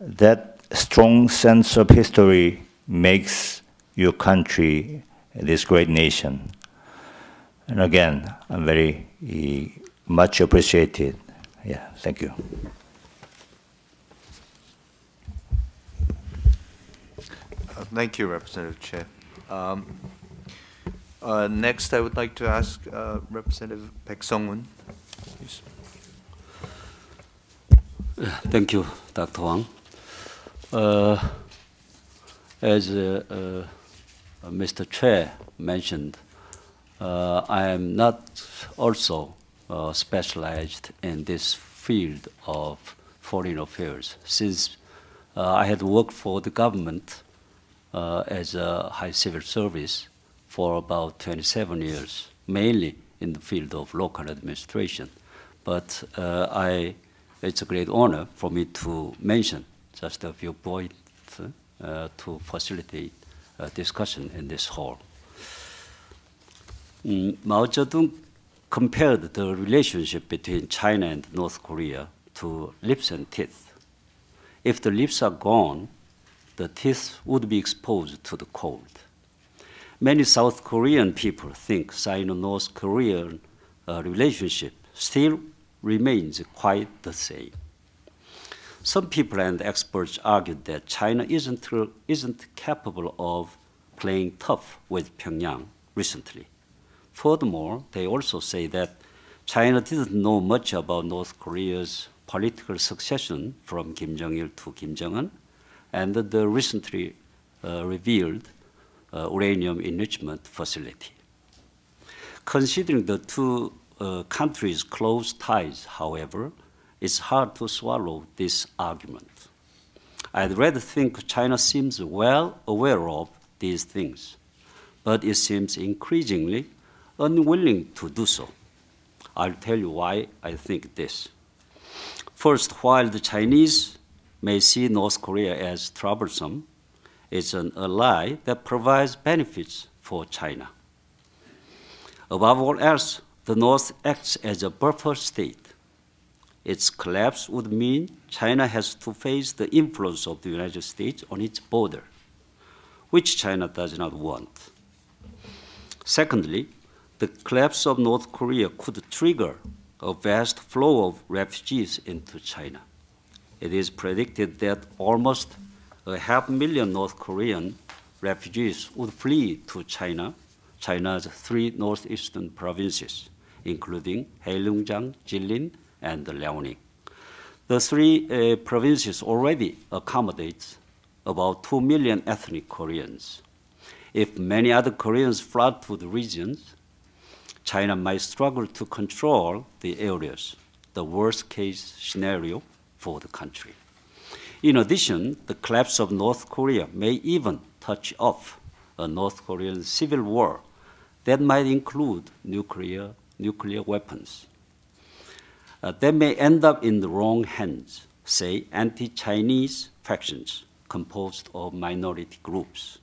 Speaker 9: that strong sense of history makes your country this great nation. And again, I'm very much appreciated. Yeah, thank you.
Speaker 5: Thank you, Representative Che. Next, I would like to ask Representative Baek Sung-hoon. Please.
Speaker 10: Thank you, Dr. Hwang. As Mr. Che mentioned, I am not also specialized in this field of foreign affairs, since I had worked for the government as a high civil service for about 27 years, mainly in the field of local administration. But it's a great honor for me to mention just a few points to facilitate discussion in this hall. Mao Zedong compared the relationship between China and North Korea to lips and teeth. If the lips are gone, the teeth would be exposed to the cold. Many South Korean people think Sino-North Korean relationship still remains quite the same. Some people and experts argued that China isn't capable of playing tough with Pyongyang recently. Furthermore, they also say that China didn't know much about North Korea's political succession from Kim Jong-il to Kim Jong-un and the recently revealed uranium enrichment facility. Considering the two countries' close ties, however, it's hard to swallow this argument. I'd rather think China seems well aware of these things, but it seems increasingly unwilling to do so. I'll tell you why I think this. First, while the Chinese may see North Korea as troublesome, it's an ally that provides benefits for China. Above all else, the North acts as a buffer state. Its collapse would mean China has to face the influence of the United States on its border, which China does not want. Secondly, the collapse of North Korea could trigger a vast flow of refugees into China. It is predicted that almost 500,000 North Korean refugees would flee to China's 3 northeastern provinces, including Heilongjiang, Jilin, and Liaoning. The 3 provinces already accommodate about 2 million ethnic Koreans. If many other Koreans flood to the regions, China might struggle to control the areas, the worst-case scenario for the country. In addition, the collapse of North Korea may even touch off a North Korean civil war that might include nuclear weapons. that may end up in the wrong hands, say anti-Chinese factions composed of minority groups.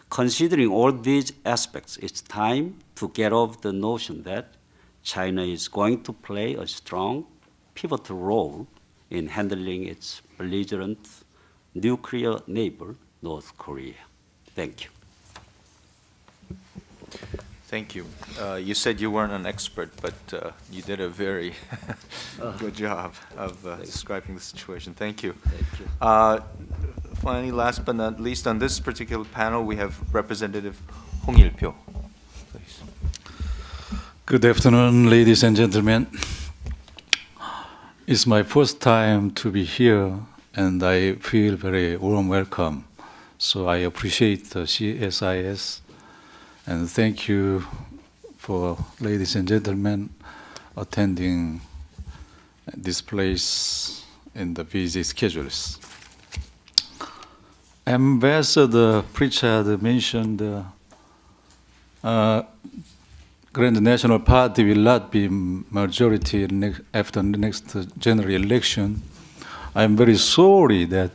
Speaker 10: Considering all these aspects, it's time to get off the notion that China is going to play a strong, pivotal role in handling its belligerent nuclear neighbor, North Korea. Thank you.
Speaker 5: Thank you. You said you weren't an expert, but you did a very good job of describing the situation. Thank you.
Speaker 10: Thank you.
Speaker 5: Finally, last but not least, on this particular panel, we have Representative Hong Il-pyo. Please.
Speaker 11: Good afternoon, ladies and gentlemen. It's my first time to be here, and I feel very warm welcome. So I appreciate the CSIS, and thank you for ladies and gentlemen attending this place in the busy schedules. Ambassador Pritchard mentioned Grand National Party will not be majority after the next general election. I'm very sorry that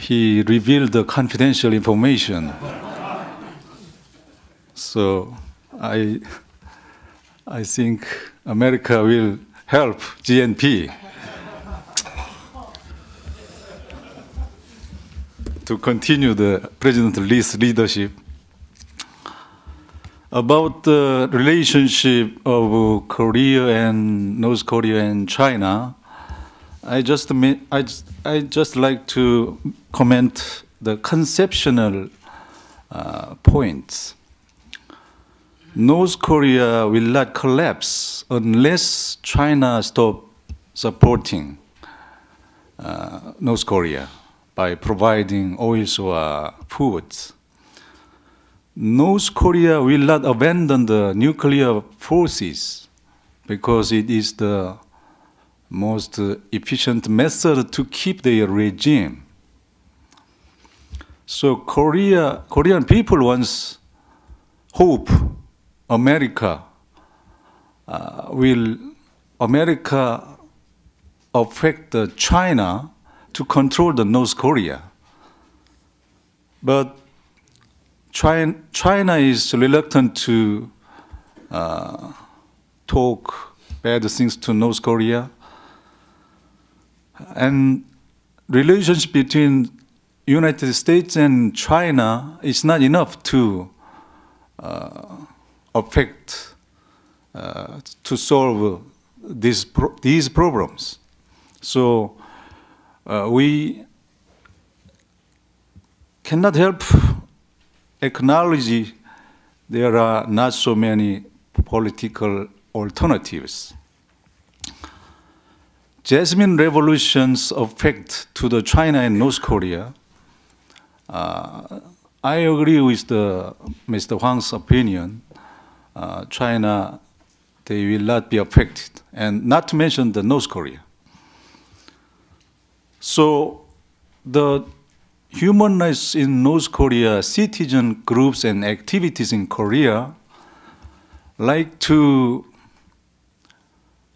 Speaker 11: he revealed the confidential information. So I think America will help GNP to continue the President Lee's leadership. About the relationship of Korea and North Korea and China, I just like to comment the conceptual points. North Korea will not collapse unless China stops supporting North Korea by providing oils or foods. North Korea will not abandon the nuclear forces because it is the most efficient method to keep their regime. So Korean people once hope America will affect China to control the North Korea. But China is reluctant to talk bad things to North Korea. And relations between United States and China is not enough to affect, to solve these problems. So we cannot help acknowledge there are not so many political alternatives. Jasmine revolutions affect to the China and North Korea. I agree with Mr. Huang's opinion. China, they will not be affected, and not to mention the North Korea. So the human rights in North Korea, citizen groups and activities in Korea, like to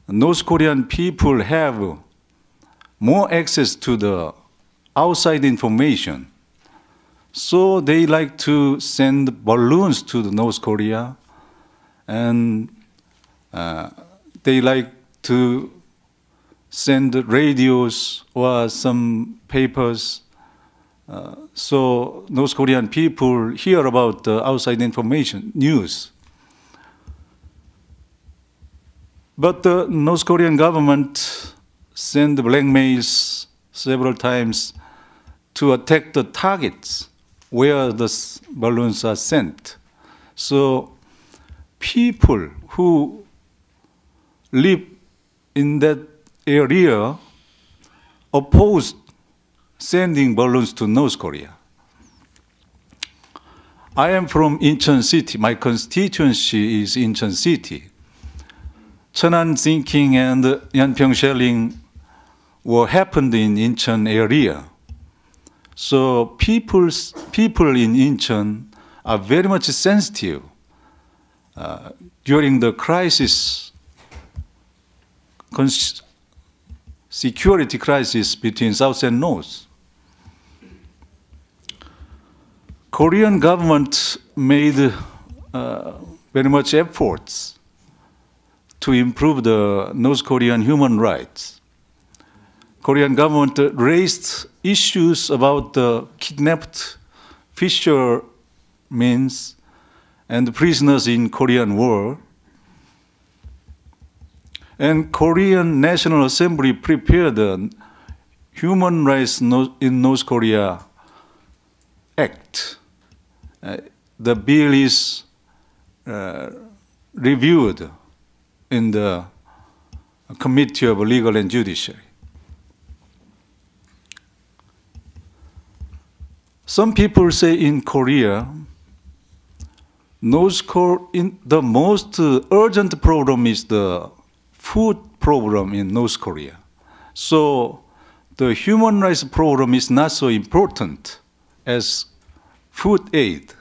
Speaker 11: North Korean people have more access to the outside information. So they like to send balloons to the North Korea, and they like to send radios or some papers. So North Korean people hear about the outside information, news. But the North Korean government sent blackmails several times to attack the targets where the balloons are sent. So people who live in that area opposed sending balloons to North Korea. I am from Incheon City. My constituency is Incheon City. Cheonan sinking and Yanpyeong shelling were happened in Incheon area. So people in Incheon are very much sensitive. During the crisis security crisis between South and North. Korean government made very much efforts to improve the North Korean human rights. Korean government raised issues about the kidnapped fishermen and prisoners in Korean War. And Korean National Assembly prepared the Human Rights in North Korea Act. The bill is reviewed in the Committee of Legal and Judiciary. Some people say in Korea, the most urgent problem is the food problem in North Korea. So the human rights problem is not so important as food aid.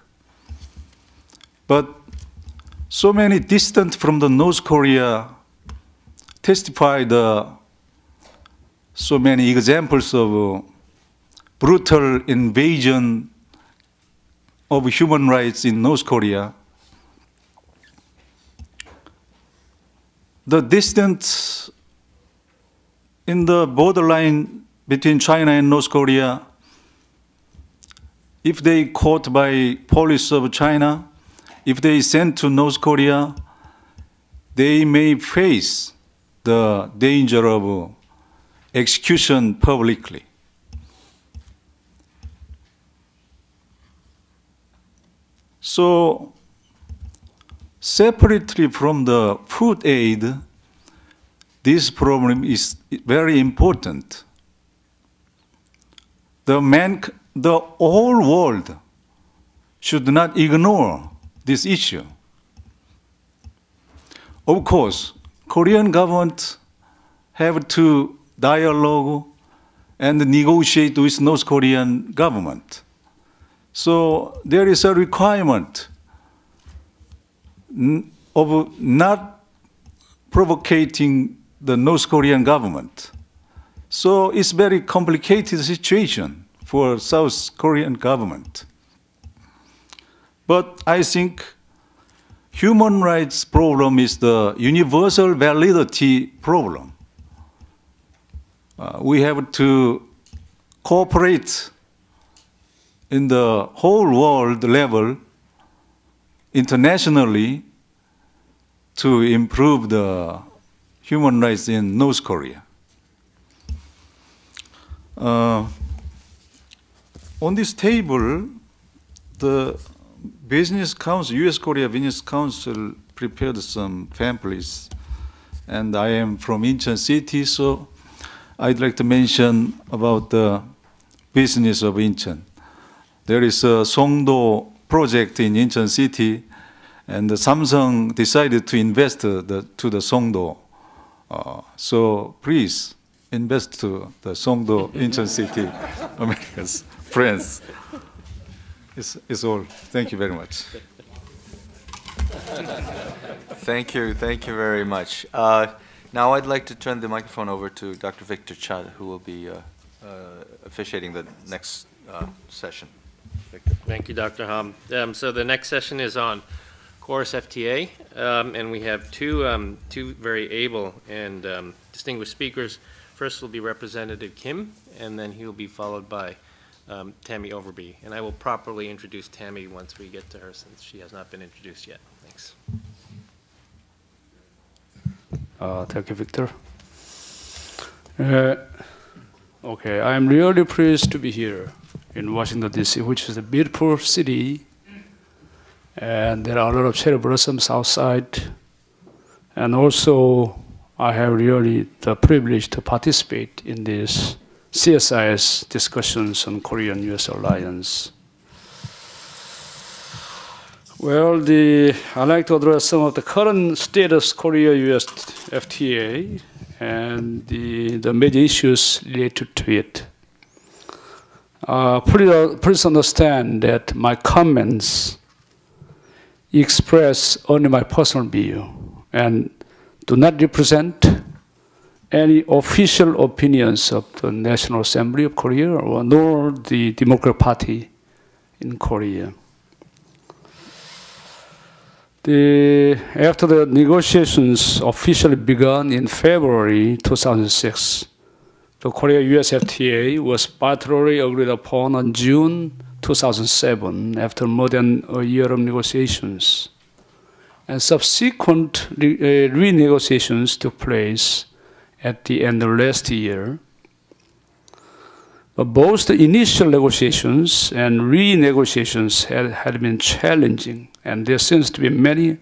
Speaker 11: But so many distant from the North Korea testified so many examples of brutal invasion of human rights in North Korea. The distance in the borderline between China and North Korea, if they caught by police of China, if they sent to North Korea, they may face the danger of execution publicly. So, separately from the food aid, this problem is very important. The whole world should not ignore this issue. Of course, Korean government have to dialogue and negotiate with North Korean government. So there is a requirement of not provoking the North Korean government. So it's very complicated situation for South Korean government. But I think human rights problem is the universal validity problem. We have to cooperate in the whole world level, internationally, to improve the human rights in North Korea. On this table, the Business Council, U.S.-Korea Business Council prepared some pamphlets, and I am from Incheon City, so I'd like to mention about the business of Incheon. There is a Songdo project in Incheon City, and Samsung decided to invest to the Songdo. So please invest to the Songdo Incheon City, Americans, friends. It's all. Thank you very much.
Speaker 5: Thank you very much. Now I'd like to turn the microphone over to Dr. Victor Chad, who will be officiating the next session. Victor.
Speaker 4: Thank you, Dr. Ham. So the next session is on KORUS FTA, and we have two very able and distinguished speakers. First will be Representative Kim, and then he will be followed by Tammy Overby. And I will properly introduce Tammy once we get to her, since she has not been introduced yet. Thanks.
Speaker 3: Thank you, Victor. Okay, I'm really pleased to be here in Washington, D.C., which is a beautiful city. And there are a lot of cherry blossoms outside. And also, I have really the privilege to participate in this CSIS discussions on Korea-U.S. Alliance. Well, I'd like to address some of the current status Korea-U.S. FTA and the major issues related to it. Please understand that my comments express only my personal view and do not represent any official opinions of the National Assembly of Korea or nor the Democratic Party in Korea. After the negotiations officially began in February 2006, the Korea-U.S. FTA was bilaterally agreed upon on June 2007 after more than a year of negotiations. And subsequent renegotiations took place at the end of last year. But both the initial negotiations and renegotiations had been challenging, and there seems to be many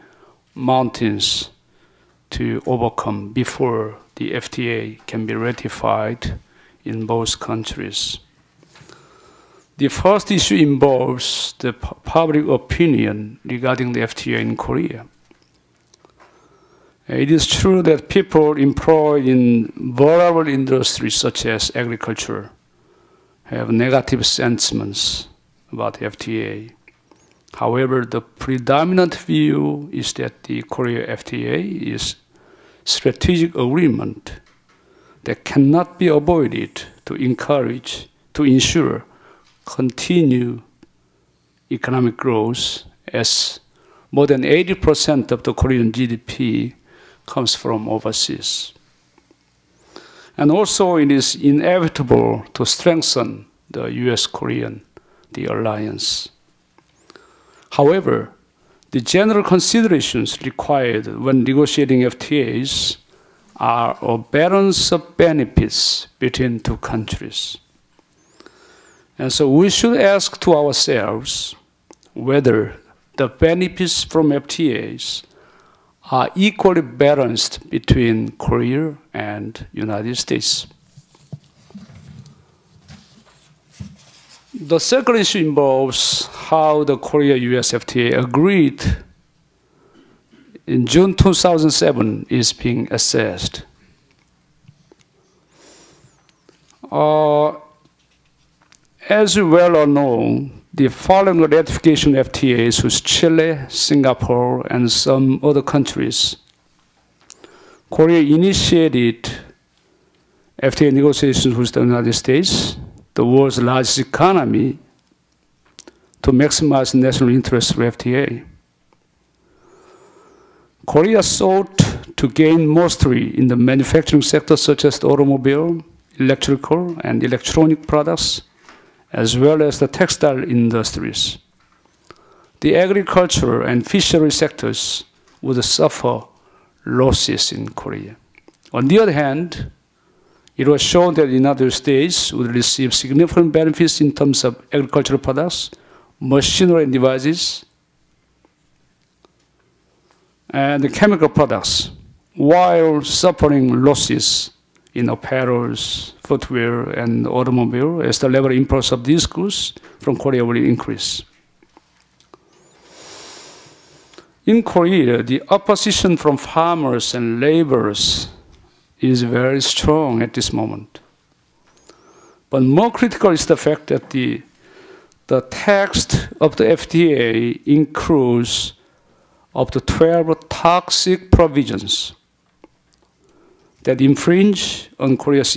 Speaker 3: mountains to overcome before the FTA can be ratified in both countries. The first issue involves the public opinion regarding the FTA in Korea. It is true that people employed in vulnerable industries such as agriculture have negative sentiments about the FTA. However, the predominant view is that the Korea FTA is strategic agreement that cannot be avoided to ensure continued economic growth, as more than 80% of the Korean GDP comes from overseas. And also it is inevitable to strengthen the U.S.-Korean alliance. However, the general considerations required when negotiating FTAs are a balance of benefits between two countries. And so we should ask to ourselves whether the benefits from FTAs are equally balanced between Korea and United States. The second issue involves how the Korea-U.S. FTA agreed in June 2007 is being assessed. As you well know, the following ratification FTAs with Chile, Singapore, and some other countries, Korea initiated FTA negotiations with the United States, the world's largest economy, to maximize national interest for FTA. Korea sought to gain mastery in the manufacturing sector such as the automobile, electrical, and electronic products, as well as the textile industries. The agriculture and fishery sectors would suffer losses in Korea. On the other hand, it was shown that the United States would receive significant benefits in terms of agricultural products, machinery and devices, and the chemical products, while suffering losses in apparels, footwear, and automobile, as the level of imports of these goods from Korea will increase. In Korea, the opposition from farmers and laborers is very strong at this moment. But more critical is the fact that the text of the FTA includes up to 12 toxic provisions that infringe on Korea's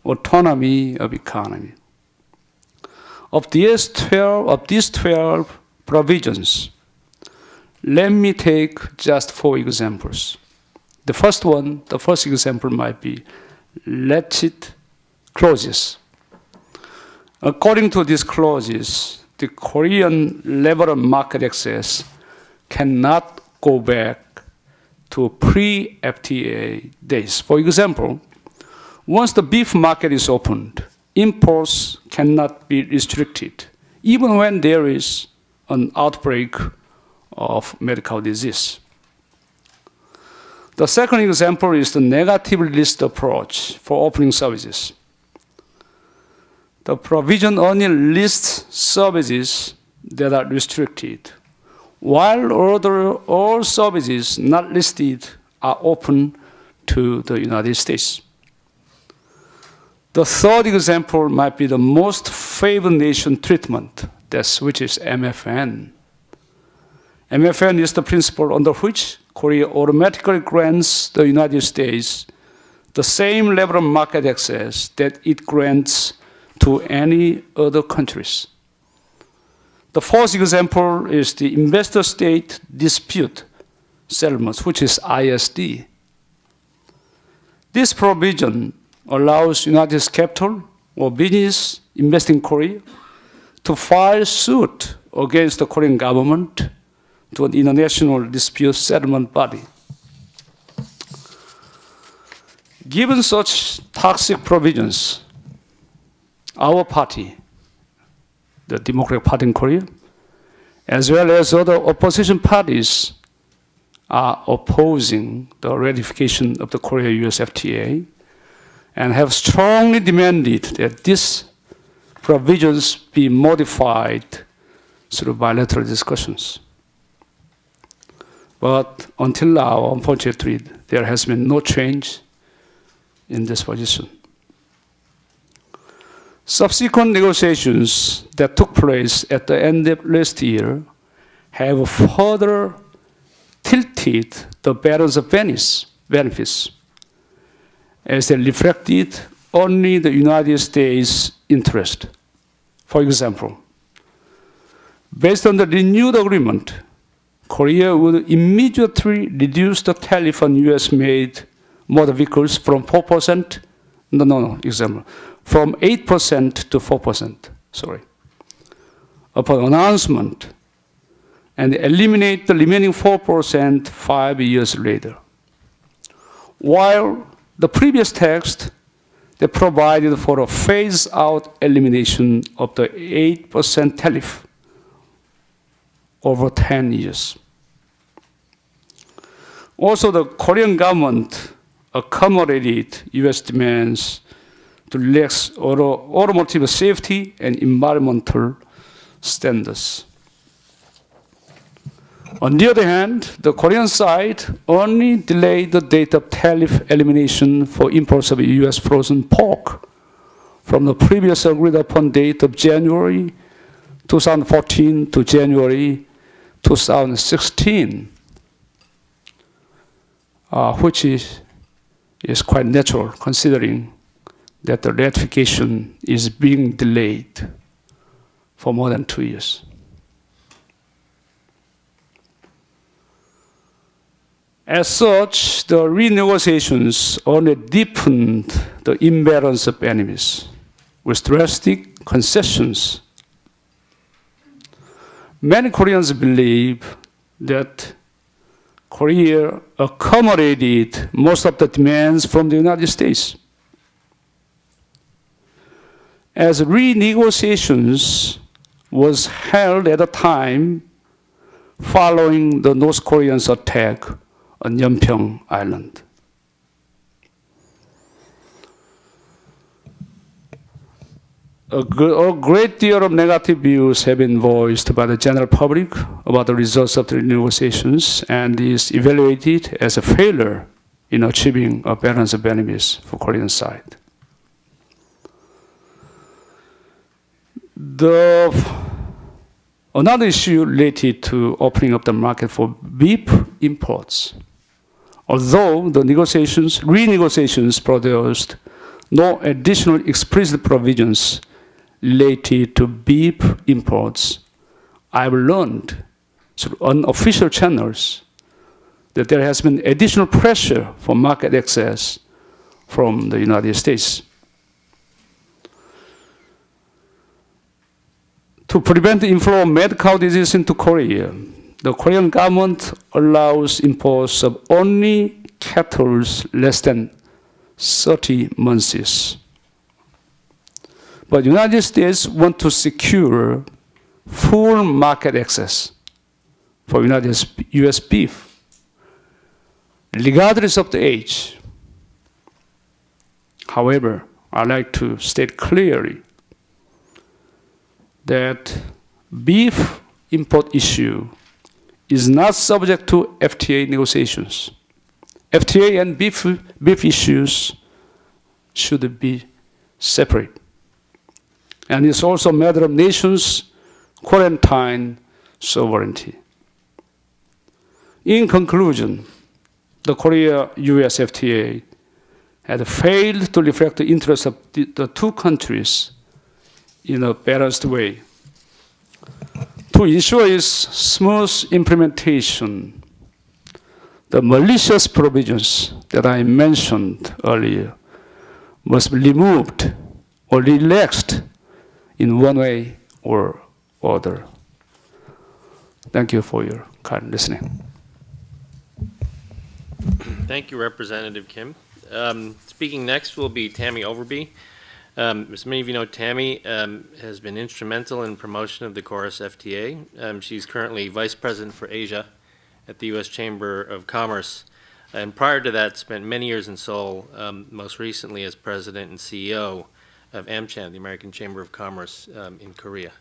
Speaker 3: autonomy of economy. Of these 12 provisions, let me take just 4 examples. The first example might be latched clauses. According to these clauses, the Korean level of market access cannot go back to pre-FTA days. For example, once the beef market is opened, imports cannot be restricted, even when there is an outbreak of medical disease. The second example is the negative list approach for opening services. The provision only lists services that are restricted, while all services not listed are open to the United States. The third example might be the most favored nation treatment, which is MFN. MFN is the principle under which Korea automatically grants the United States the the same level of market access that it grants to any other countries. The first example is the investor-state dispute settlements, which is ISD. This provision allows United States capital or business investing in Korea to file suit against the Korean government to an international dispute settlement body. Given such toxic provisions, our party, the Democratic Party in Korea, as well as other opposition parties, are opposing the ratification of the Korea-U.S. FTA and have strongly demanded that these provisions be modified through bilateral discussions. But until now, unfortunately, there has been no change in this position. Subsequent negotiations that took place at the end of last year have further tilted the balance of benefits as they reflected only the United States' interest. For example, based on the renewed agreement, Korea would immediately reduce the tariff on US-made motor vehicles from 4%, from 8% to 4%, upon announcement, and eliminate the remaining 4% 5 years later. While the previous text that provided for a phase-out elimination of the 8% tariff over 10 years. Also, the Korean government accommodated US demands to relax automotive safety and environmental standards. On the other hand, the Korean side only delayed the date of tariff elimination for imports of US frozen pork from the previous agreed upon date of January 2014 to January 2016, which is quite natural considering that the ratification is being delayed for more than 2 years. As such, the renegotiations only deepened the imbalance of enemies with drastic concessions. Many Koreans believe that Korea accommodated most of the demands from the United States. As renegotiations was held at a time following the North Koreans' attack on Yeonpyeong Island. A great deal of negative views have been voiced by the general public about the results of the negotiations and is evaluated as a failure in achieving a balance of enemies for Korean side. Another issue related to opening up the market for beef imports. Although the renegotiations produced no additional explicit provisions related to beef imports, I've learned through unofficial channels that there has been additional pressure for market access from the United States. To prevent the inflow of mad cow disease into Korea, the Korean government allows imports of only cattle less than 30 months. But the United States want to secure full market access for US beef, regardless of the age. However, I'd like to state clearly that beef import issue is not subject to FTA negotiations. FTA and beef issues should be separate. And it's also a matter of nations' quarantine sovereignty. In conclusion, the Korea-U.S. FTA had failed to reflect the interests of the two countries in a balanced way. To ensure its smooth implementation, the malicious provisions that I mentioned earlier must be removed or relaxed in one way or other. Thank you for your kind listening.
Speaker 4: Thank you, Representative Kim. Speaking next will be Tammy Overby. As many of you know, Tammy has been instrumental in promotion of the KORUS FTA. She's currently Vice President for Asia at the U.S. Chamber of Commerce. And prior to that, spent many years in Seoul, most recently as President and CEO of AmCham, the American Chamber of Commerce in Korea.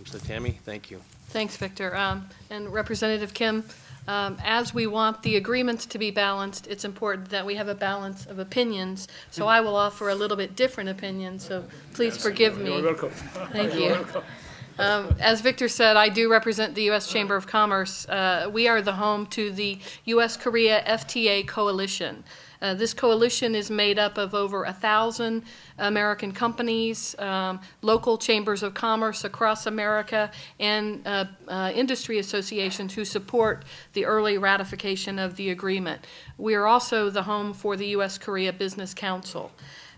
Speaker 4: So Tammy, thank you.
Speaker 12: Thanks, Victor. And Representative Kim, as we want the agreements to be balanced, it's important that we have a balance of opinions. So I will offer a little bit different opinion, so please forgive me.
Speaker 3: You're welcome.
Speaker 12: Thank you. As Victor said, I do represent the U.S. Chamber of Commerce. We are the home to the U.S.-Korea FTA coalition. This coalition is made up of over 1,000 American companies, local chambers of commerce across America, and industry associations who support the early ratification of the agreement. We are also the home for the U.S.-Korea Business Council.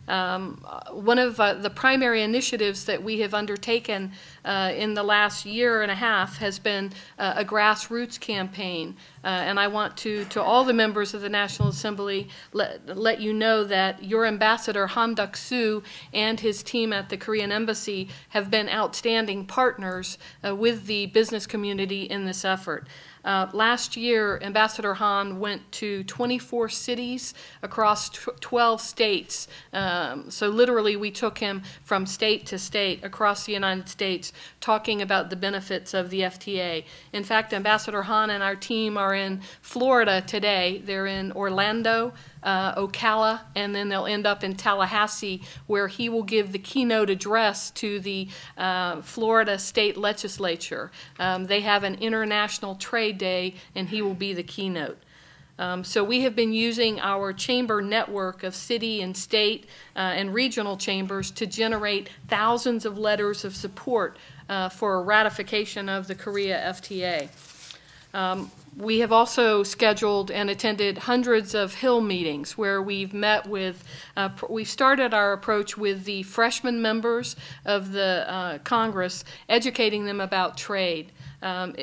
Speaker 12: One of the primary initiatives that we have undertaken in the last year and a half has been a grassroots campaign. And I want to all the members of the National Assembly, let you know that your Ambassador Han Duck-soo and his team at the Korean Embassy have been outstanding partners with the business community in this effort. Last year, Ambassador Han went to 24 cities across 12 states. So literally, we took him from state to state across the United States talking about the benefits of the FTA. In fact, Ambassador Han and our team are in Florida today. They're in Orlando, Ocala, and then they'll end up in Tallahassee, where he will give the keynote address to the Florida State Legislature. They have an International Trade Day, and he will be the keynote. So we have been using our chamber network of city and state and regional chambers to generate thousands of letters of support for a ratification of the Korea FTA. We have also scheduled and attended hundreds of Hill meetings where we've met with, we started our approach with the freshman members of the Congress, educating them about trade.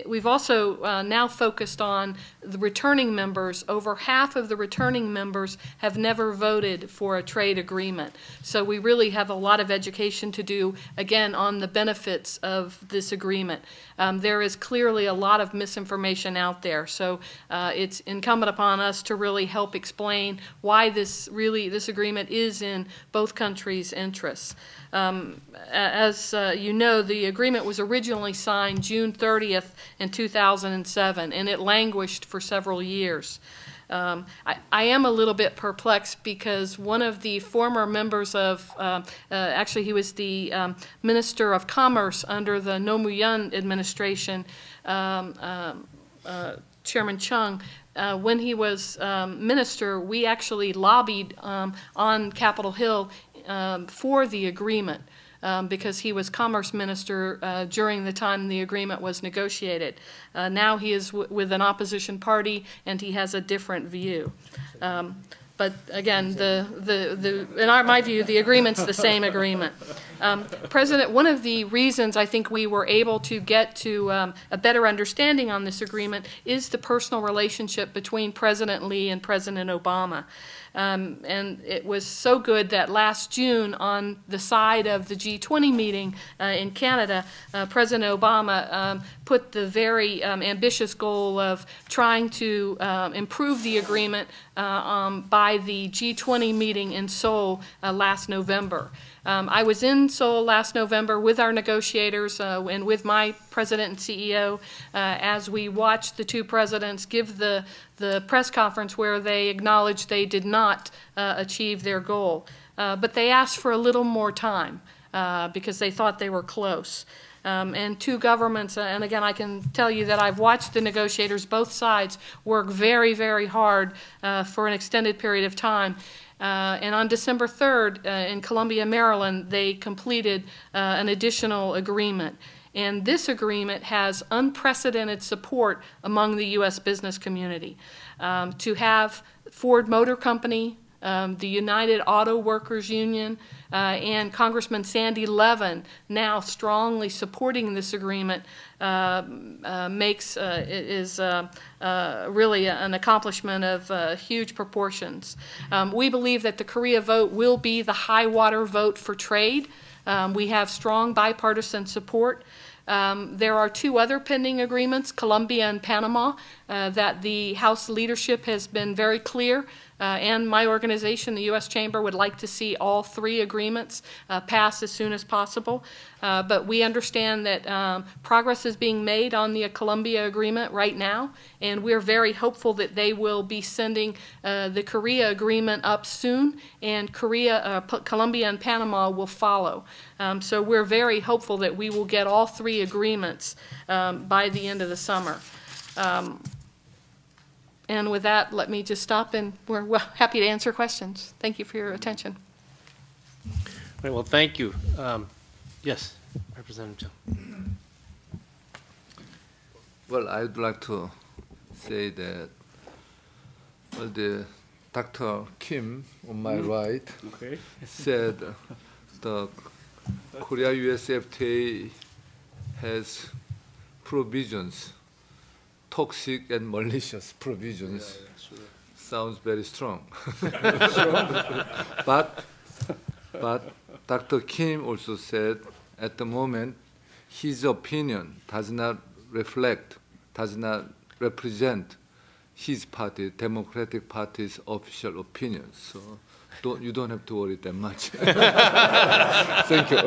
Speaker 12: We've also now focused on the returning members. Over half of the returning members have never voted for a trade agreement. So we really have a lot of education to do, again, on the benefits of this agreement. There is clearly a lot of misinformation out there. So it's incumbent upon us to really help explain why this agreement is in both countries' interests. As you know, the agreement was originally signed June 30th in 2007, and it languished for several years. I am a little bit perplexed because one of the former members of, actually he was the Minister of Commerce under the Nomuyeon administration, Chairman Chung, when he was minister, we actually lobbied on Capitol Hill for the agreement because he was Commerce Minister during the time the agreement was negotiated. Now he is with an opposition party and he has a different view. But again, in my view, the agreement's the same agreement. President, one of the reasons I think we were able to get to a better understanding on this agreement is the personal relationship between President Lee and President Obama. And it was so good that last June, on the side of the G20 meeting in Canada, President Obama put the very ambitious goal of trying to improve the agreement by the G20 meeting in Seoul last November. I was in Seoul last November with our negotiators and with my president and CEO as we watched the two presidents give the press conference where they acknowledged they did not achieve their goal. But they asked for a little more time because they thought they were close. And two governments, and again, I can tell you that I've watched the negotiators, both sides, work very, very hard for an extended period of time. And on December 3rd, in Columbia, Maryland, they completed an additional agreement. And this agreement has unprecedented support among the U.S. business community. To have Ford Motor Company, the United Auto Workers Union, and Congressman Sandy Levin now strongly supporting this agreement is really an accomplishment of huge proportions. We believe that the Korea vote will be the high water vote for trade. We have strong bipartisan support. There are two other pending agreements, Colombia and Panama, that the House leadership has been very clear, and my organization, the U.S. Chamber, would like to see all three agreements pass as soon as possible. But we understand that progress is being made on the Colombia agreement right now, and we're very hopeful that they will be sending the Korea agreement up soon, and Colombia and Panama will follow. So we're very hopeful that we will get all three agreements by the end of the summer. And with that, let me just stop, and we're happy to answer questions. Thank you for your attention.
Speaker 4: Right, well, thank you. Yes, Representative Chung.
Speaker 2: Well, I'd like to say that the Dr. Kim on my right said the Korea-U.S. FTA has provisions, toxic and malicious provisions. Sounds very strong. But Dr. Kim also said at the moment his opinion does not represent his party, Democratic Party's official opinions. So you don't have to worry that much. Thank you.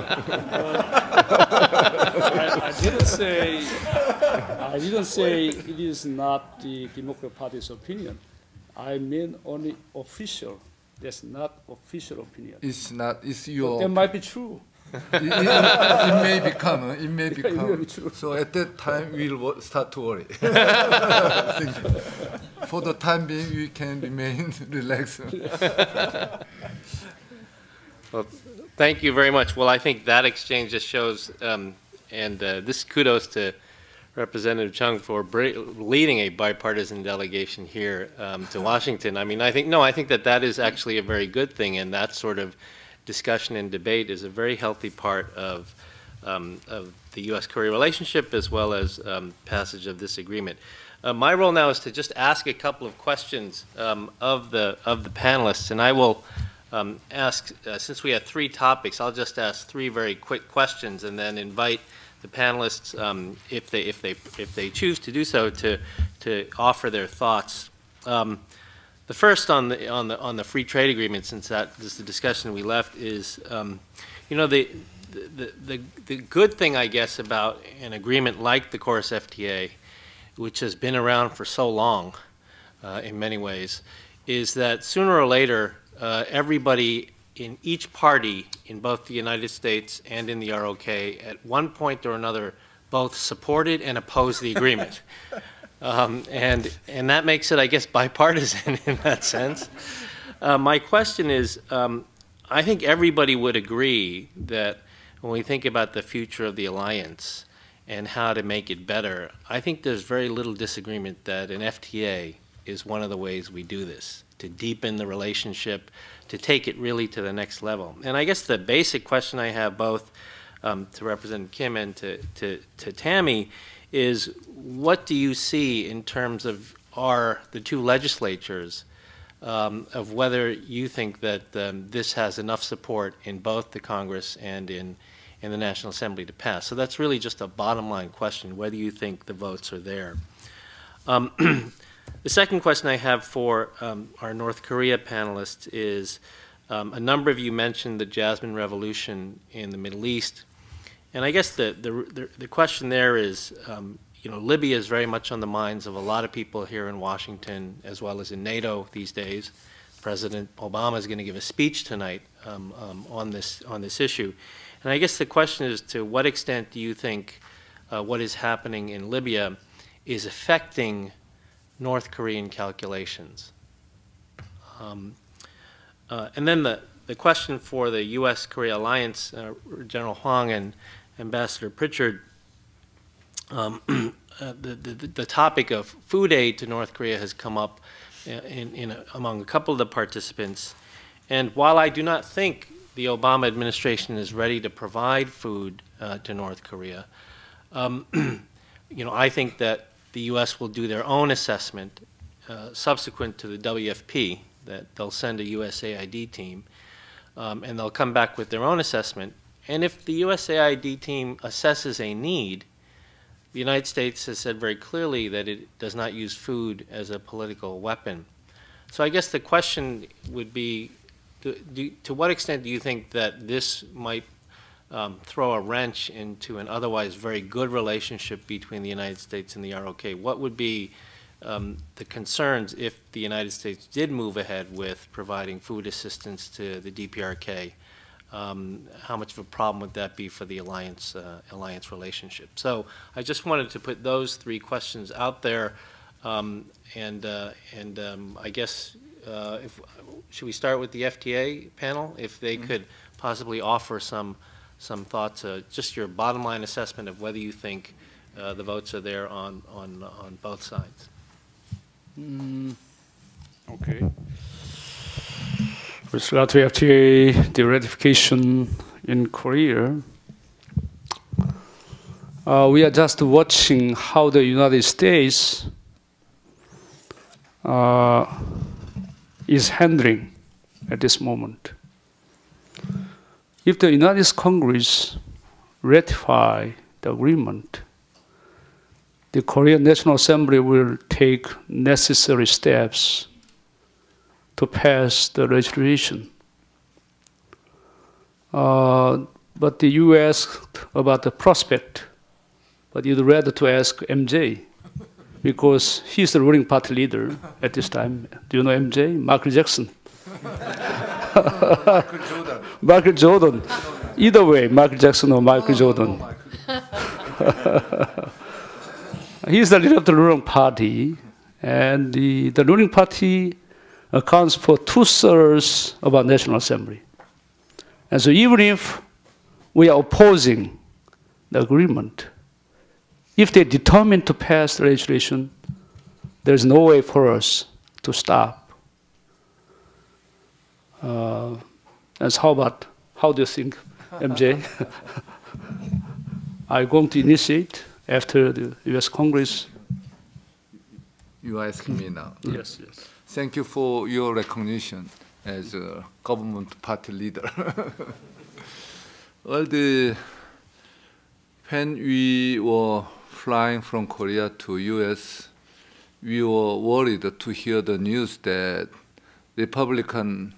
Speaker 3: I didn't say it is not the Democratic Party's opinion. I mean only official. That's not official opinion.
Speaker 2: It's not. It's your.
Speaker 3: But that might be true.
Speaker 2: It may become. It may become.
Speaker 3: It may be true.
Speaker 2: So at that time, we'll start to worry. Thank you. For the time being, we can remain relaxed.
Speaker 4: Well, thank you very much. Well, I think that exchange just shows, and this kudos to Representative Chung for leading a bipartisan delegation here to Washington. I mean, I think that is actually a very good thing, and that sort of discussion and debate is a very healthy part of the U.S.-Korea relationship, as well as passage of this agreement. My role now is to just ask a couple of questions of the panelists, and I will ask, since we have three topics, I'll just ask three very quick questions, and then invite the panelists, if they choose to do so, to offer their thoughts. The first on the free trade agreement, since that is the discussion we left, is you know, the good thing, I guess, about an agreement like the KORUS FTA, which has been around for so long, in many ways, is that sooner or later everybody in each party in both the United States and in the ROK at one point or another both supported and opposed the agreement. And that makes it, I guess, bipartisan in that sense. My question is, I think everybody would agree that when we think about the future of the alliance and how to make it better, I think there's very little disagreement that an FTA is one of the ways we do this, to deepen the relationship, to take it really to the next level. And I guess the basic question I have both to Representative Kim and to Tammy is, what do you see in terms of the two legislatures, of whether you think that this has enough support in both the Congress and in the National Assembly to pass? So that's really just a bottom line question, whether you think the votes are there. The second question I have for our North Korea panelists is, a number of you mentioned the Jasmine Revolution in the Middle East, and I guess the question there is, you know, Libya is very much on the minds of a lot of people here in Washington, as well as in NATO these days. President Obama is going to give a speech tonight on this issue, and I guess the question is, to what extent do you think what is happening in Libya is affecting North Korean calculations? And then the question for the U.S.-Korea Alliance, General Huang and Ambassador Pritchard, the topic of food aid to North Korea has come up among a couple of the participants. And while I do not think the Obama administration is ready to provide food to North Korea, I think that the U.S. will do their own assessment subsequent to the WFP, that they'll send a USAID team, and they'll come back with their own assessment. And if the USAID team assesses a need, the United States has said very clearly that it does not use food as a political weapon. So I guess the question would be, to what extent do you think that this might throw a wrench into an otherwise very good relationship between the United States and the ROK? What would be the concerns if the United States did move ahead with providing food assistance to the DPRK? How much of a problem would that be for the alliance relationship? So I just wanted to put those three questions out there, I guess should we start with the FTA panel, if they could possibly offer some thoughts, just your bottom line assessment of whether you think the votes are there on both sides.
Speaker 3: Okay. With regard to FTA, the ratification in Korea, we are just watching how the United States is handling at this moment. If the United States Congress ratify the agreement, the Korean National Assembly will take necessary steps to pass the legislation. But the U.S. about the prospect, but you'd rather to ask MJ, because he's the ruling party leader at this time. Do you know MJ? Michael Jackson.
Speaker 2: Michael Jordan.
Speaker 3: Michael Jordan. Either way, Michael Jackson or Michael Jordan. He's the leader of the ruling party, and the ruling party accounts for 2/3 of our National Assembly. And so even if we are opposing the agreement, if they determine to pass the legislation, there's no way for us to stop. And so how do you think, MJ? Are you going to initiate after the U.S. Congress?
Speaker 2: You are asking me now.
Speaker 3: Yes, yes.
Speaker 2: Thank you for your recognition as a government party leader. Well, when we were flying from Korea to U.S., we were worried to hear the news that Republican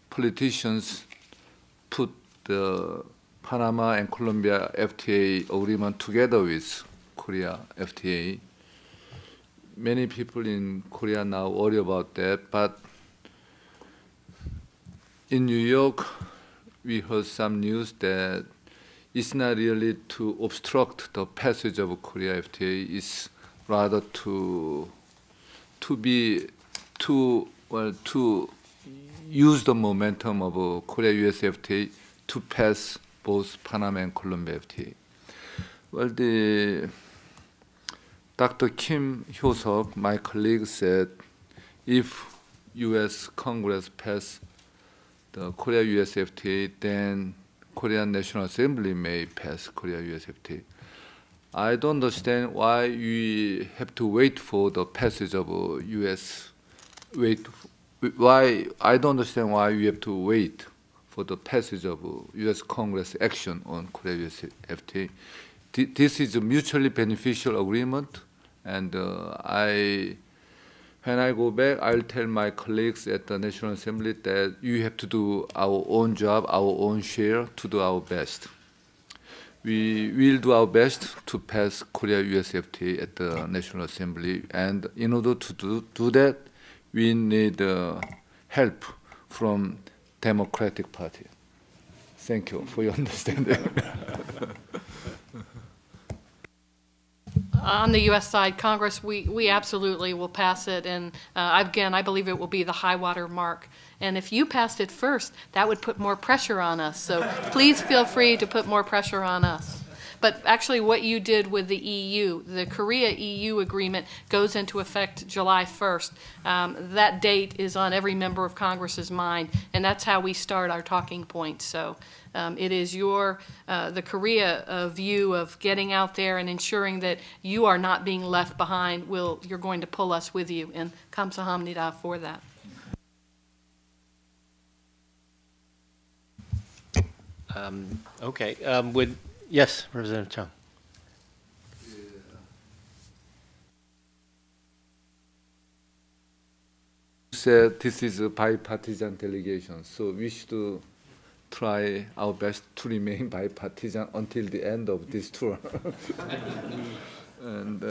Speaker 2: politicians put the Panama and Colombia FTA agreement together with Korea FTA. Many people in Korea now worry about that, but in New York, we heard some news that it's not really to obstruct the passage of Korea FTA, it's rather to use the momentum of Korea-U.S. FTA to pass both Panama and Colombia FTA. Well, Dr. Kim Hyo-seok, my colleague, said if U.S. Congress pass the Korea-U.S. FTA, then Korean National Assembly may pass Korea-U.S. FTA. I don't understand why we have to wait for the passage of I don't understand why we have to wait for the passage of U.S. Congress action on Korea-U.S. FTA. This is a mutually beneficial agreement, and when I go back, I'll tell my colleagues at the National Assembly that you have to do our own job, our own share, to do our best. We will do our best to pass Korea-U.S. FTA at the National Assembly, and in order to do that, we need help from Democratic Party. Thank you for your understanding.
Speaker 12: On the U.S. side, Congress, we absolutely will pass it, and again, I believe it will be the high water mark And if you passed it first, that would put more pressure on us. So please feel free to put more pressure on us. But actually what you did with the EU, the Korea-EU agreement goes into effect July 1st. That date is on every member of Congress's mind, and that's how we start our talking points. So it is the Korea view of getting out there and ensuring that you are not being left behind. You're going to pull us with you, and 감사합니다 for that.
Speaker 4: Okay. Yes, Representative Chung.
Speaker 2: Said this is a bipartisan delegation, so we should try our best to remain bipartisan until the end of this tour. And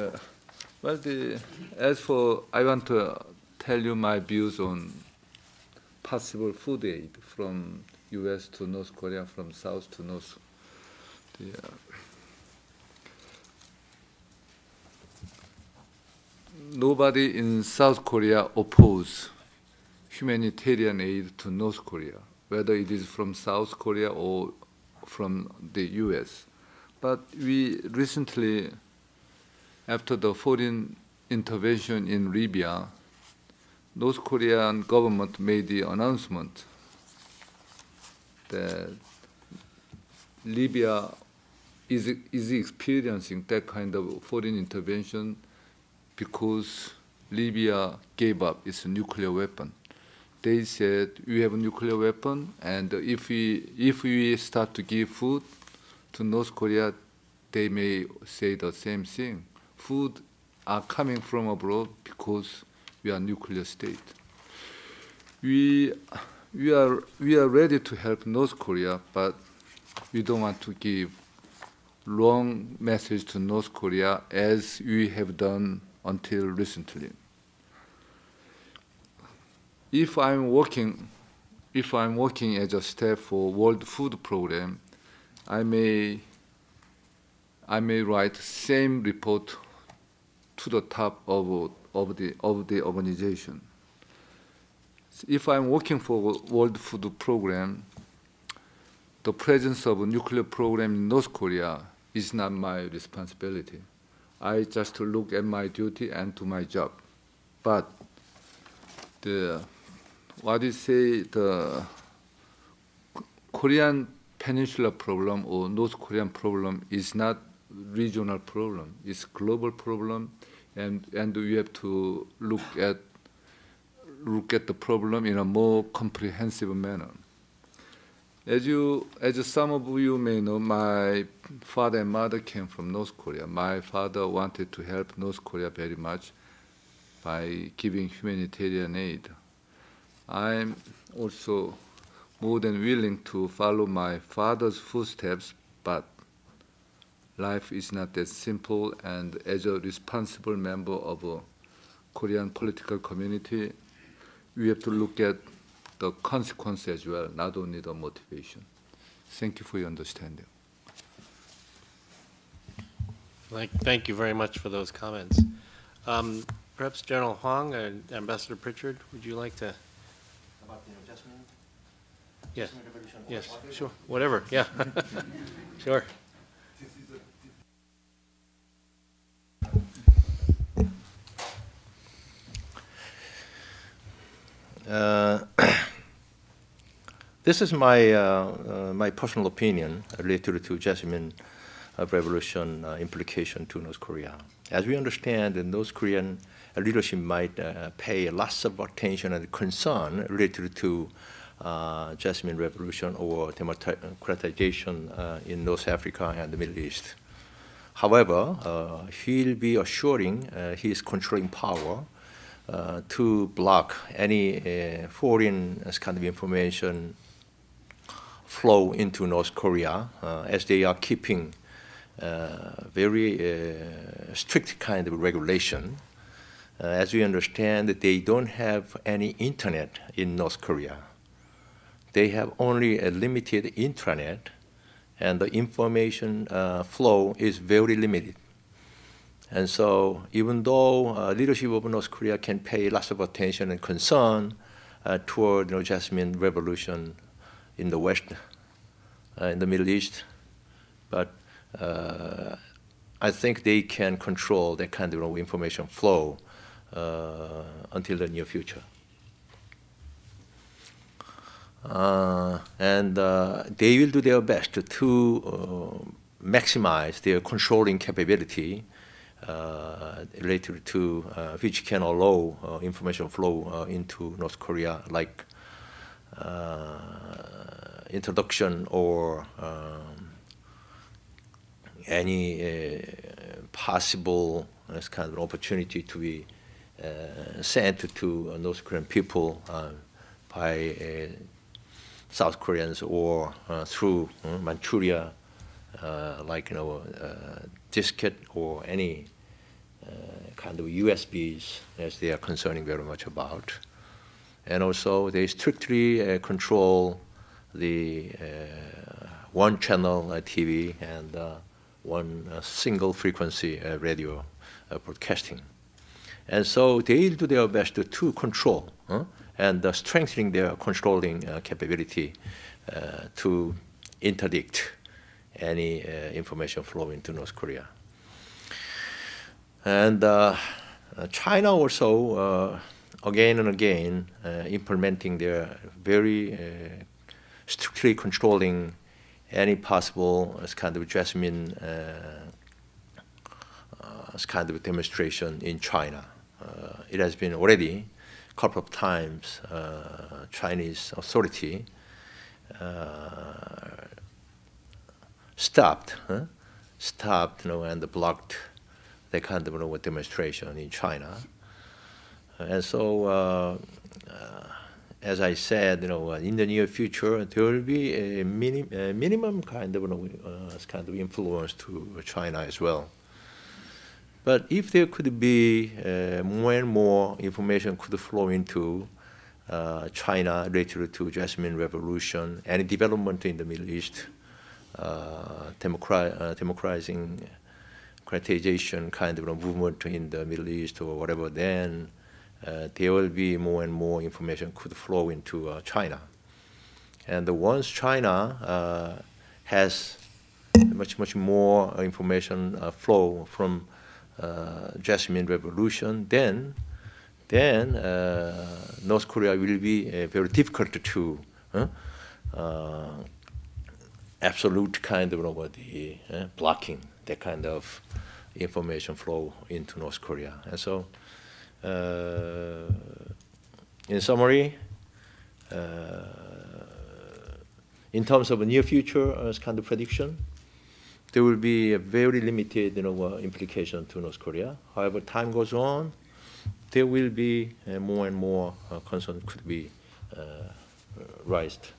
Speaker 2: I want to tell you my views on possible food aid from U.S. to North Korea, from South to North. Nobody in South Korea opposes humanitarian aid to North Korea, whether it is from South Korea or from the U.S. But we recently, after the foreign intervention in Libya, North Korean government made the announcement that Libya is experiencing that kind of foreign intervention because Libya gave up its nuclear weapon. They said, we have a nuclear weapon, and if we start to give food to North Korea, they may say the same thing. Food are coming from abroad because we are a nuclear state. We are ready to help North Korea, but we don't want to give wrong message to North Korea as we have done until recently. If I'm working as a staff for World Food Program, I may write same report to the top of the organization. If I'm working for World Food Program, the presence of a nuclear program in North Korea is not my responsibility. I just look at my duty and do my job. But the Korean Peninsula problem or North Korean problem is not regional problem. It's global problem, and we have to look at the problem in a more comprehensive manner. As some of you may know, my father and mother came from North Korea. My father wanted to help North Korea very much by giving humanitarian aid. I'm also more than willing to follow my father's footsteps, but life is not that simple, and as a responsible member of a Korean political community, we have to look at the consequence as well, not only the motivation. Thank you for your understanding.
Speaker 4: Thank you very much for those comments. Perhaps General Huang and Ambassador Pritchard, would you like to?
Speaker 6: About the adjustment?
Speaker 4: Yes. Yes. Sure. Whatever. Yeah. Sure.
Speaker 6: This is my personal opinion related to Jasmine Revolution implication to North Korea. As we understand, the North Korean leadership might pay lots of attention and concern related to Jasmine Revolution or democratization in North Africa and the Middle East. However, he'll be assuring his controlling power to block any foreign kind of information flow into North Korea, as they are keeping very strict kind of regulation. As we understand, they don't have any internet in North Korea. They have only a limited intranet, and the information flow is very limited. And so even though leadership of North Korea can pay lots of attention and concern toward Jasmine revolution in the West, in the Middle East. But I think they can control that kind of information flow until the near future. And they will do their best to maximize their controlling capability related to which can allow information flow into North Korea, like introduction or any possible kind of opportunity to be sent to North Korean people by South Koreans or through Manchuria, like diskette or any kind of USBs, as they are concerning very much about. And also they strictly control the one channel TV and one single frequency radio broadcasting. And so they do their best to control and strengthening their controlling capability to interdict any information flow into North Korea. And China also, again and again, implementing their very strictly controlling any possible kind of Jasmine kind of demonstration in China. It has been already a couple of times Chinese authority stopped and blocked that kind of demonstration in China. And so, as I said, in the near future, there will be a minimum kind of influence to China as well. But if there could be more and more information could flow into China related to Jasmine Revolution, any development in the Middle East, democratization kind of movement in the Middle East or whatever, then there will be more and more information could flow into China. And once China has much more information flow from Jasmine Revolution, then North Korea will be very difficult to absolute kind of blocking that kind of information flow into North Korea. And so, in summary, in terms of a near future kind of prediction, there will be a very limited implication to North Korea. However, time goes on, there will be more and more concern could be raised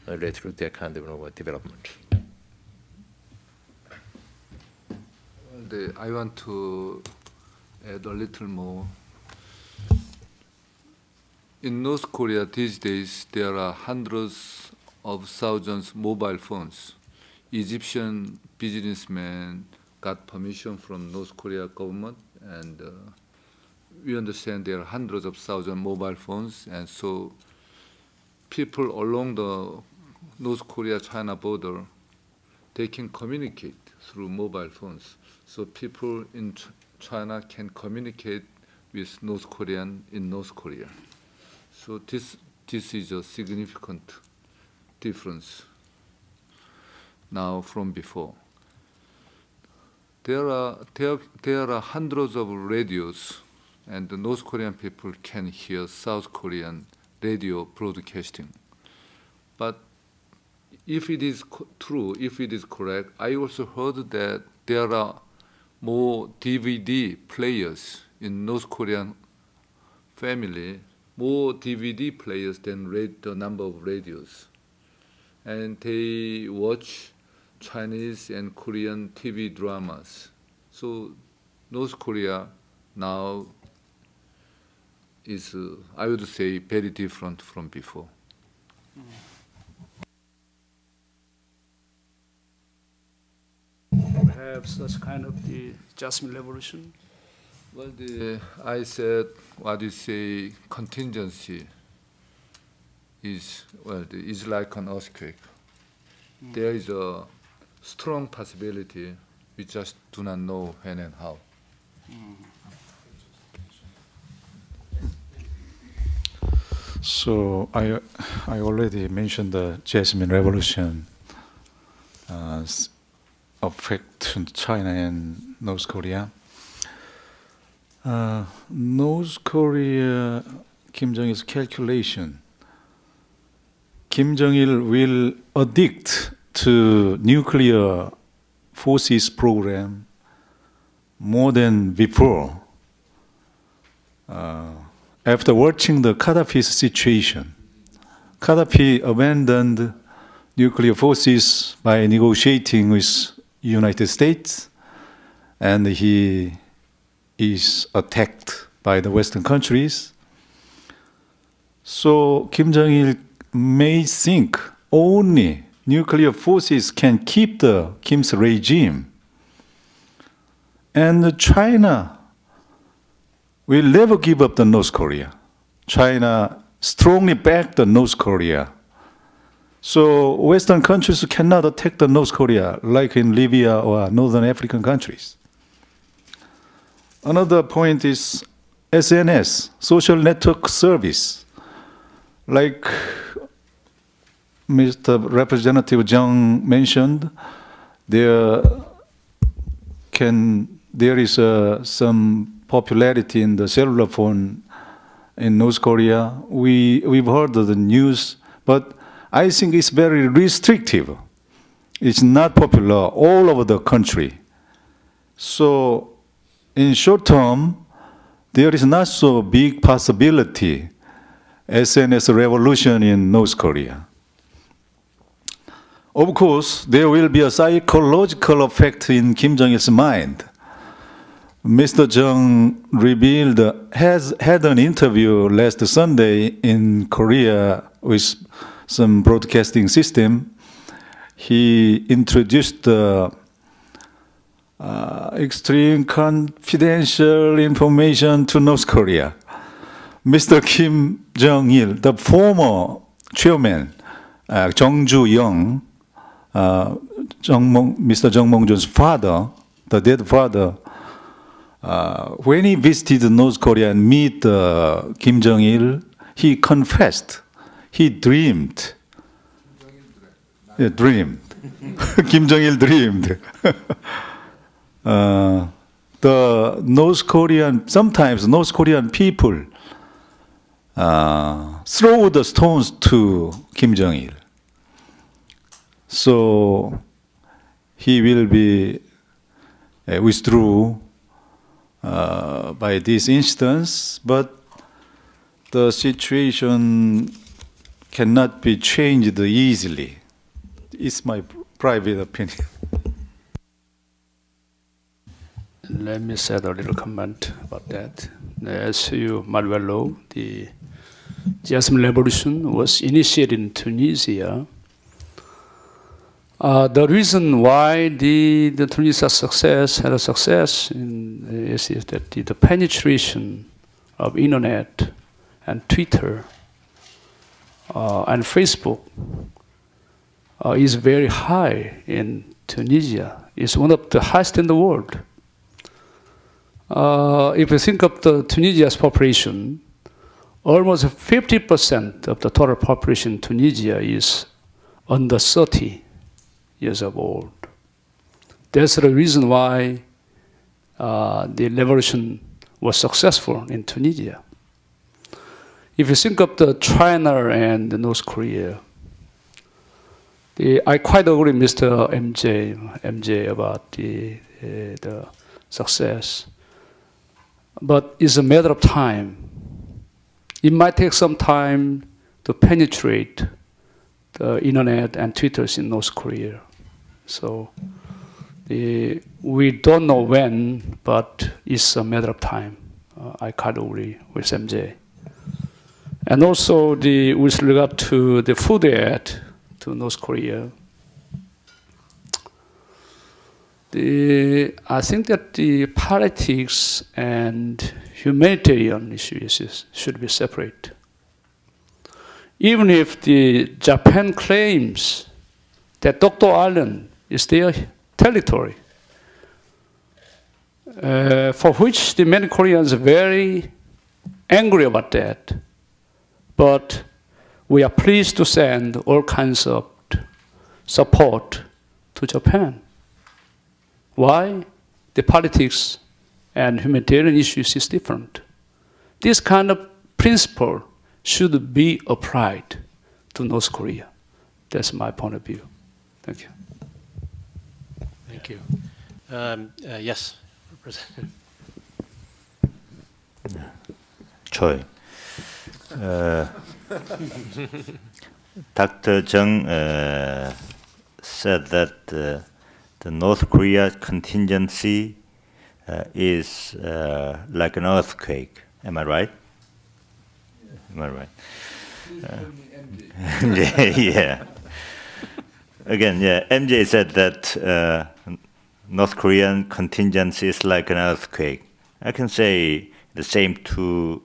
Speaker 6: related to that kind of development.
Speaker 2: I want to add a little more. In North Korea these days, there are hundreds of thousands of mobile phones. Egyptian businessmen got permission from North Korea government, and we understand there are hundreds of thousands of mobile phones, and so people along the North Korea-China border, they can communicate through mobile phones. So people in China can communicate with North Korean in North Korea. So this is a significant difference now from before. There are hundreds of radios, and the North Korean people can hear South Korean radio broadcasting. But if it is true, if it is correct, I also heard that there are more DVD players in North Korean family, more DVD players than the number of radios. And they watch Chinese and Korean TV dramas. So North Korea now is, I would say, very different from before.
Speaker 3: Perhaps that's kind of the Jasmine Revolution.
Speaker 2: Well, I said, what you say, contingency. is, well, is like an earthquake. There is a strong possibility. We just do not know when and how.
Speaker 11: So I already mentioned the Jasmine Revolution affecting China and North Korea. North Korea, Kim Jong-il's calculation. Kim Jong-il will addict to nuclear forces program more than before. After watching the Gaddafi's situation, Gaddafi abandoned nuclear forces by negotiating with United States, and he is attacked by the Western countries. So Kim Jong-il may think only nuclear forces can keep the Kim's regime. And China will never give up the North Korea. China strongly backed the North Korea. So Western countries cannot attack the North Korea like in Libya or Northern African countries. Another point is SNS, social network service. Like Mr. Representative Jung mentioned, there is some popularity in the cellular phone in North Korea. We've heard of the news, but I think it's very restrictive. It's not popular all over the country. So in short term, there is not so big possibility SNS revolution in North Korea. Of course, there will be a psychological effect in Kim Jong-il's mind. Mr. Jung had an interview last Sunday in Korea with some broadcasting system. He introduced extreme confidential information to North Korea. Mr. Kim Jong-il, the former chairman, Jung Ju-young, Mr. Jung Mong-jun's father, the dead father, when he visited North Korea and met Kim Jong-il, he confessed, he dreamed. Kim Jong-il dreamed. The North Korean, sometimes North Korean people throw the stones to Kim Jong-il. So he will be withdrew by this instance, but the situation cannot be changed easily. It's my private opinion.
Speaker 3: Let me say a little comment about that. As you might well know, the Jasmine Revolution was initiated in Tunisia. The reason why the Tunisia had a success is that the penetration of internet and Twitter and Facebook is very high in Tunisia. It's one of the highest in the world. If you think of the Tunisia's population, almost 50% of the total population in Tunisia is under 30 years of old. That's the reason why the revolution was successful in Tunisia. If you think of the China and the North Korea, I quite agree with Mr. MJ about the success. But it's a matter of time. It might take some time to penetrate the internet and Twitters in North Korea. So we don't know when, but it's a matter of time. I quite agree with MJ. And also with regard to the food aid to North Korea, I think that the politics and humanitarian issues should be separate. even if the Japan claims that Dokdo Island is their territory, for which the many Koreans are very angry about that. But we are pleased to send all kinds of support to Japan. Why? The politics and humanitarian issues is different. This kind of principle should be applied to North Korea. That's my point of view. Thank you.
Speaker 4: Thank you. Yes, Representative.
Speaker 9: Choi. Dr. Jung said that the North Korea contingency is like an earthquake. Am I right? Am I right? Yeah. Again, yeah. MJ said that North Korean contingency is like an earthquake. I can say the same to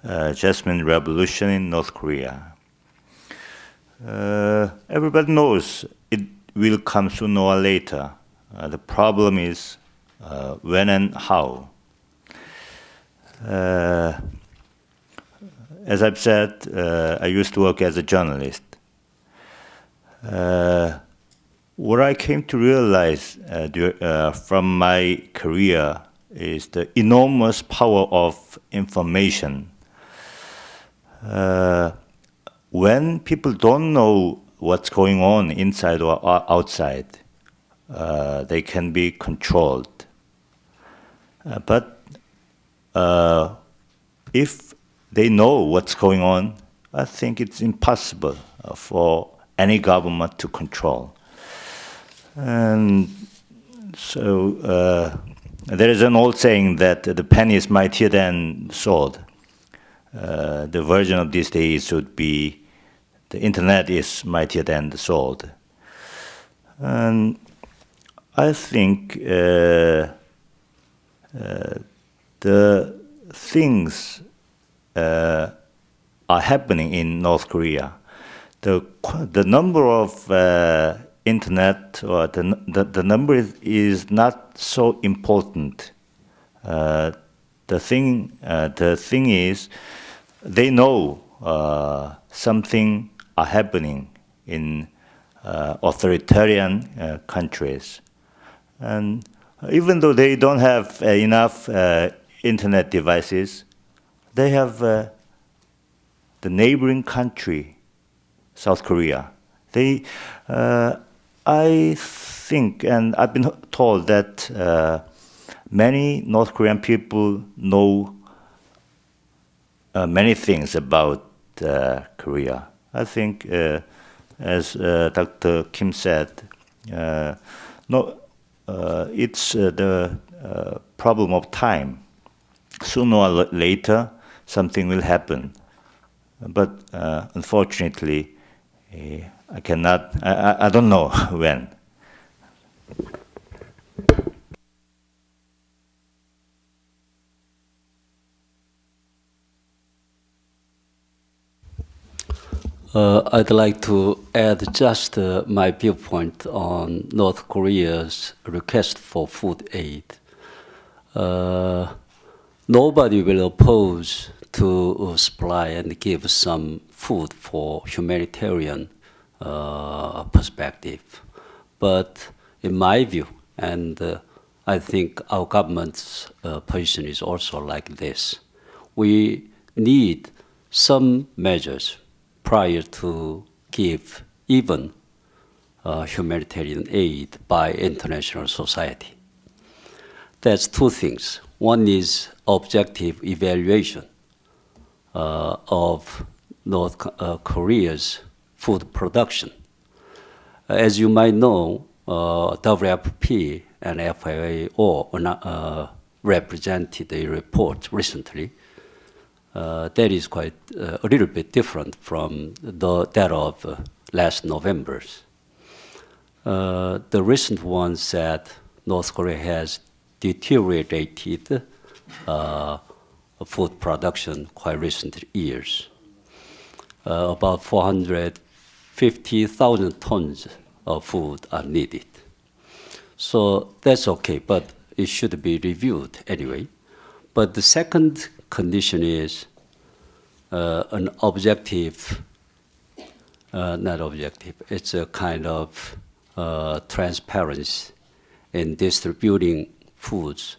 Speaker 9: Jasmine Revolution in North Korea. Everybody knows it will come sooner or later. The problem is when and how. As I've said, I used to work as a journalist. What I came to realize from my career is the enormous power of information. When people don't know what's going on inside or outside, they can be controlled. But if they know what's going on, I think it's impossible for any government to control. And so there is an old saying that the pen is mightier than sword. The version of these days would be the internet is mightier than the sword. And I think the things are happening in North Korea. The number of internet or the number is not so important. The thing is, they know something are happening in authoritarian countries, and even though they don't have enough internet devices, they have the neighboring country, South Korea. They, I think, and I've been told that many North Korean people know many things about Korea. I think, as Dr. Kim said, it's the problem of time. Sooner or later, something will happen. But unfortunately, I cannot, I don't know when.
Speaker 10: I'd like to add just my viewpoint on North Korea's request for food aid. Nobody will oppose to supply and give some food for humanitarian perspective. But in my view, and I think our government's position is also like this, we need some measures prior to give even humanitarian aid by international society. That's two things. One is objective evaluation of North Korea's food production. As you might know, WFP and FAO represented a report recently that is quite a little bit different from that of last November's. The recent one said North Korea has deteriorated food production quite recent years. about 450,000 tons of food are needed. So that's okay, but it should be reviewed anyway. But the second condition is an objective, not objective, it's a kind of transparency in distributing foods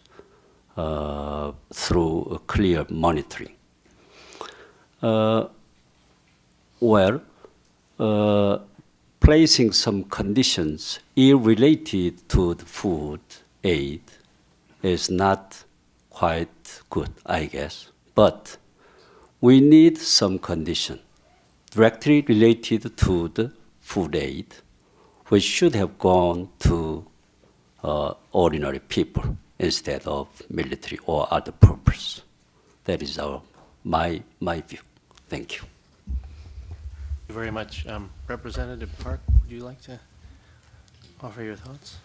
Speaker 10: through clear monitoring. Placing some conditions irrelated to the food aid is not quite good, I guess. But we need some condition directly related to the food aid, which should have gone to ordinary people instead of military or other purpose. That is my view. Thank you.
Speaker 4: Thank you very much. Representative Park, would you like to offer your thoughts?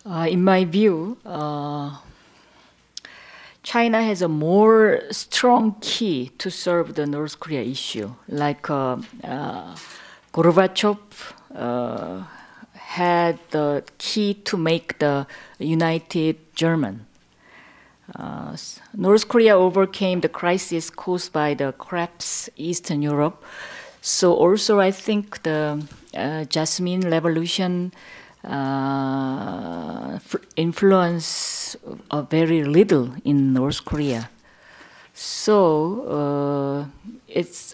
Speaker 8: In my view, China has a more strong key to serve the North Korea issue. Like Gorbachev had the key to make the united German. North Korea overcame the crisis caused by the collapse Eastern Europe. So also I think the Jasmine Revolution influence very little in North Korea. So it's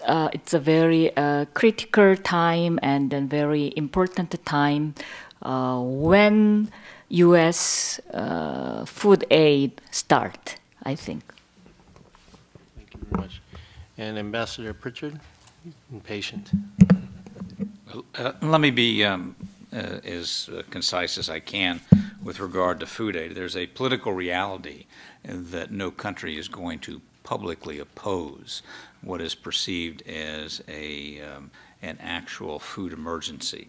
Speaker 8: a very critical time and a very important time when U.S. food aid start, I think.
Speaker 4: Thank you very much. And Ambassador Pritchard, impatient.
Speaker 7: Let me be as concise as I can with regard to food aid. There's a political reality that no country is going to publicly oppose what is perceived as an actual food emergency.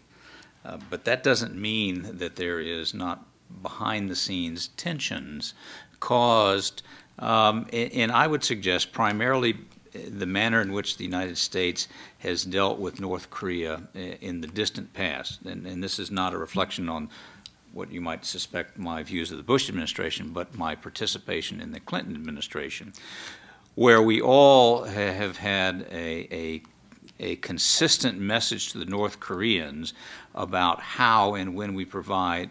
Speaker 7: But that doesn't mean that there is not behind-the-scenes tensions caused, and I would suggest primarily the manner in which the United States has dealt with North Korea in the distant past. And this is not a reflection on what you might suspect my views of the Bush administration, but my participation in the Clinton administration, where we all have had a consistent message to the North Koreans about how and when we provide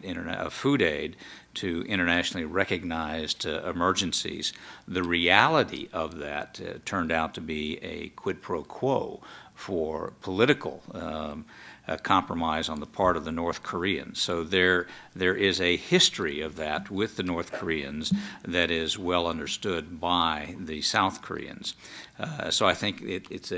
Speaker 7: food aid to internationally recognized emergencies. The reality of that turned out to be a quid pro quo for political compromise on the part of the North Koreans. So there is a history of that with the North Koreans that is well understood by the South Koreans. So I think it's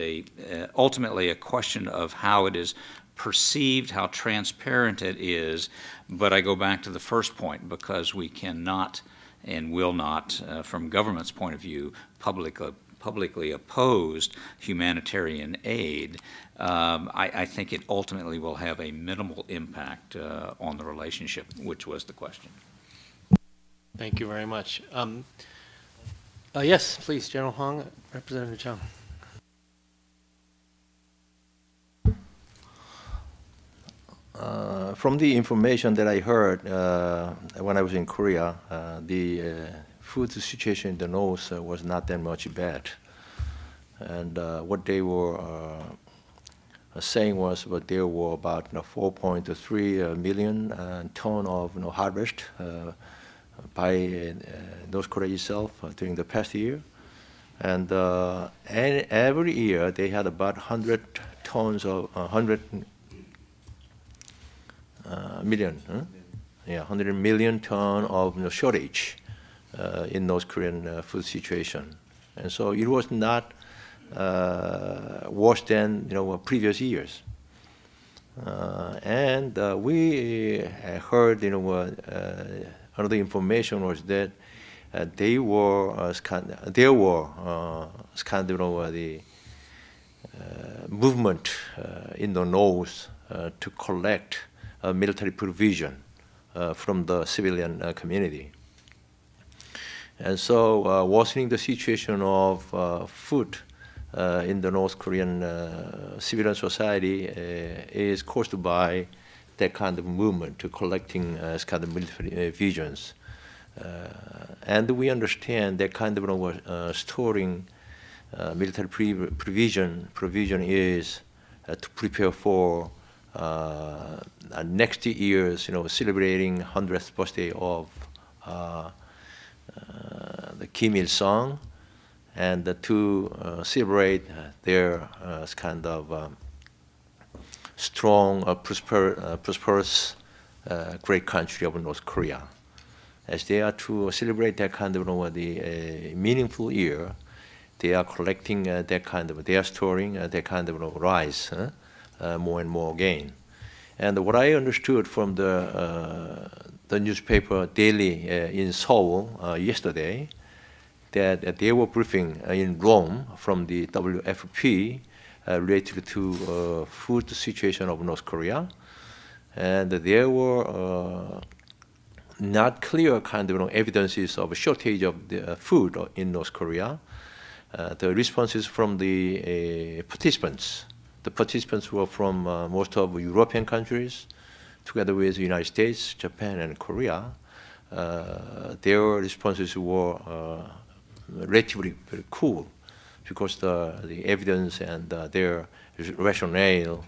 Speaker 7: ultimately a question of how it is perceived, how transparent it is, but I go back to the first point, because we cannot and will not, from government's point of view, publicly opposed humanitarian aid. I think it ultimately will have a minimal impact on the relationship, which was the question.
Speaker 4: Thank you very much. Yes, please, General Huang, Representative Chung.
Speaker 6: From the information that I heard when I was in Korea, the food situation in the north was not that much bad. And what they were saying was that there were about 4.3 million ton of harvest by North Korea itself during the past year. And every year they had about 100 tons of 100 million ton of shortage in North Korean food situation, and so it was not worse than previous years. And we heard another information was that there were the movement in the north to collect military provision from the civilian community. And so worsening the situation of food in the North Korean civilian society is caused by that kind of movement to collecting kind of military visions. And we understand that kind of storing military provision is to prepare for next year's, celebrating 100th birthday of the Kim Il-sung, and to celebrate their kind of strong, prosperous, great country of North Korea. As they are to celebrate that kind of the meaningful year, they are collecting that kind of, they are storing that kind of rice more and more again. And what I understood from the newspaper Daily in Seoul yesterday, that they were briefing in Rome from the WFP related to food situation of North Korea, and there were not clear kind of evidences of a shortage of the food in North Korea. The responses from the participants. The participants were from most of European countries, together with the United States, Japan, and Korea. Their responses were relatively very cool, because the evidence and their rationale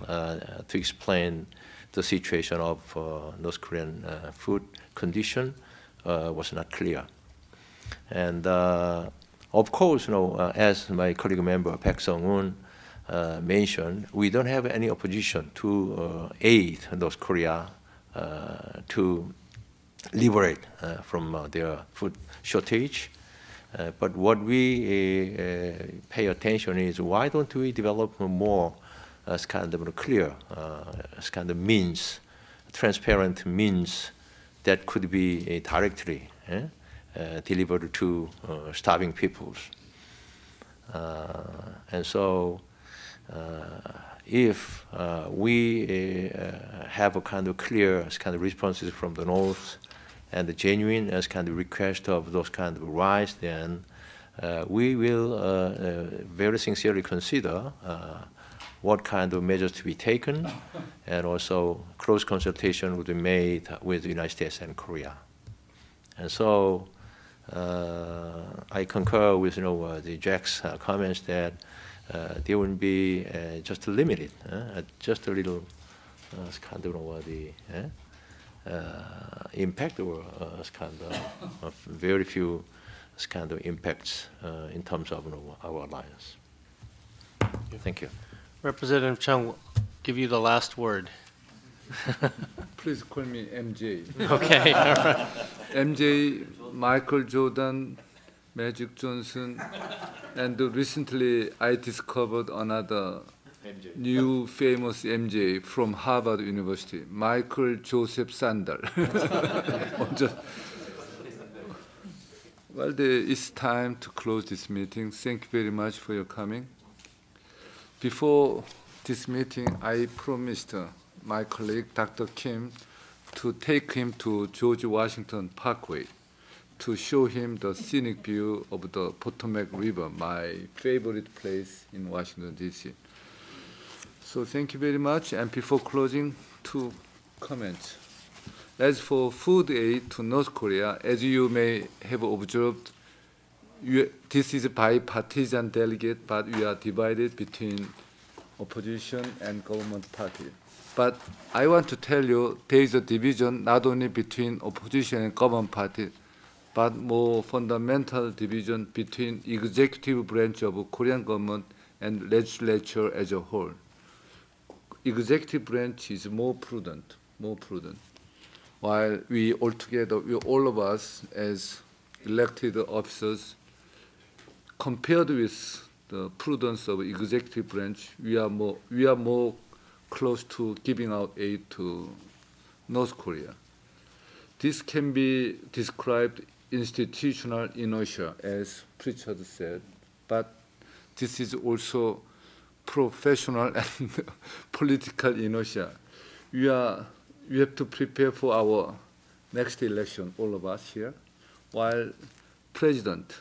Speaker 6: to explain the situation of North Korean food condition was not clear. And of course, as my colleague member Park Sung-un mentioned, we don't have any opposition to aid North Korea to liberate from their food shortage. But what we pay attention is, why don't we develop more as kind of clear, as kind of means, transparent means that could be directly delivered to starving peoples. And so if we have a kind of clear as kind of responses from the North, and the genuine as kind of request of those kind of rights, then we will very sincerely consider what kind of measures to be taken, and also close consultation would be made with the United States and Korea. And so I concur with the Jack's comments that there will be just limited, just a little kind of the impact, or kind of very few kind of impacts in terms of our alliance. Thank you.
Speaker 4: Representative Chung, will give you the last word.
Speaker 2: Please call me MJ.
Speaker 4: Okay. All right.
Speaker 2: MJ, Michael Jordan, Magic Johnson, and recently I discovered another new famous MJ from Harvard University, Michael Joseph Sandel. Well, it's time to close this meeting. Thank you very much for your coming. Before this meeting, I promised my colleague, Dr. Kim, to take him to George Washington Parkway to show him the scenic view of the Potomac River, my favorite place in Washington, D.C. So thank you very much. And before closing, 2 comments. As for food aid to North Korea, as you may have observed, this is a bipartisan delegate, but we are divided between opposition and government party. But I want to tell you, there is a division not only between opposition and government party, but more fundamental division between executive branch of Korean government and legislature as a whole. Executive branch is more prudent, while we all together, all of us as elected officers, compared with the prudence of executive branch, we are more close to giving out aid to North Korea. This can be described institutional inertia, as Pritchard said, but this is also professional and political inertia. We have to prepare for our next election, all of us here, while president,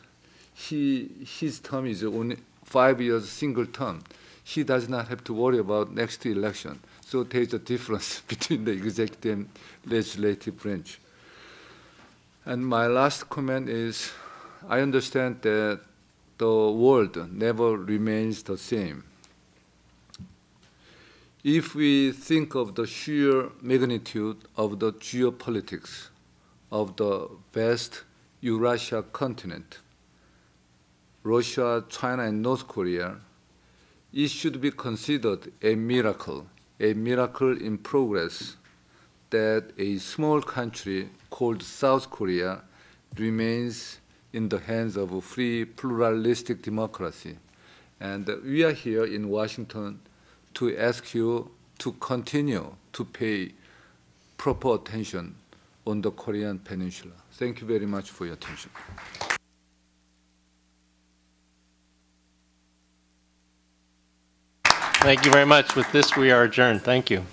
Speaker 2: his term is only 5 years, single term. He does not have to worry about next election. So there's a difference between the executive and legislative branch. And my last comment is, I understand that the world never remains the same. If we think of the sheer magnitude of the geopolitics of the vast Eurasia continent, Russia, China, and North Korea, it should be considered a miracle in progress that a small country called South Korea remains in the hands of a free, pluralistic democracy. And we are here in Washington to ask you to continue to pay proper attention on the Korean Peninsula. Thank you very much for your attention.
Speaker 4: Thank you very much. With this, we are adjourned. Thank you.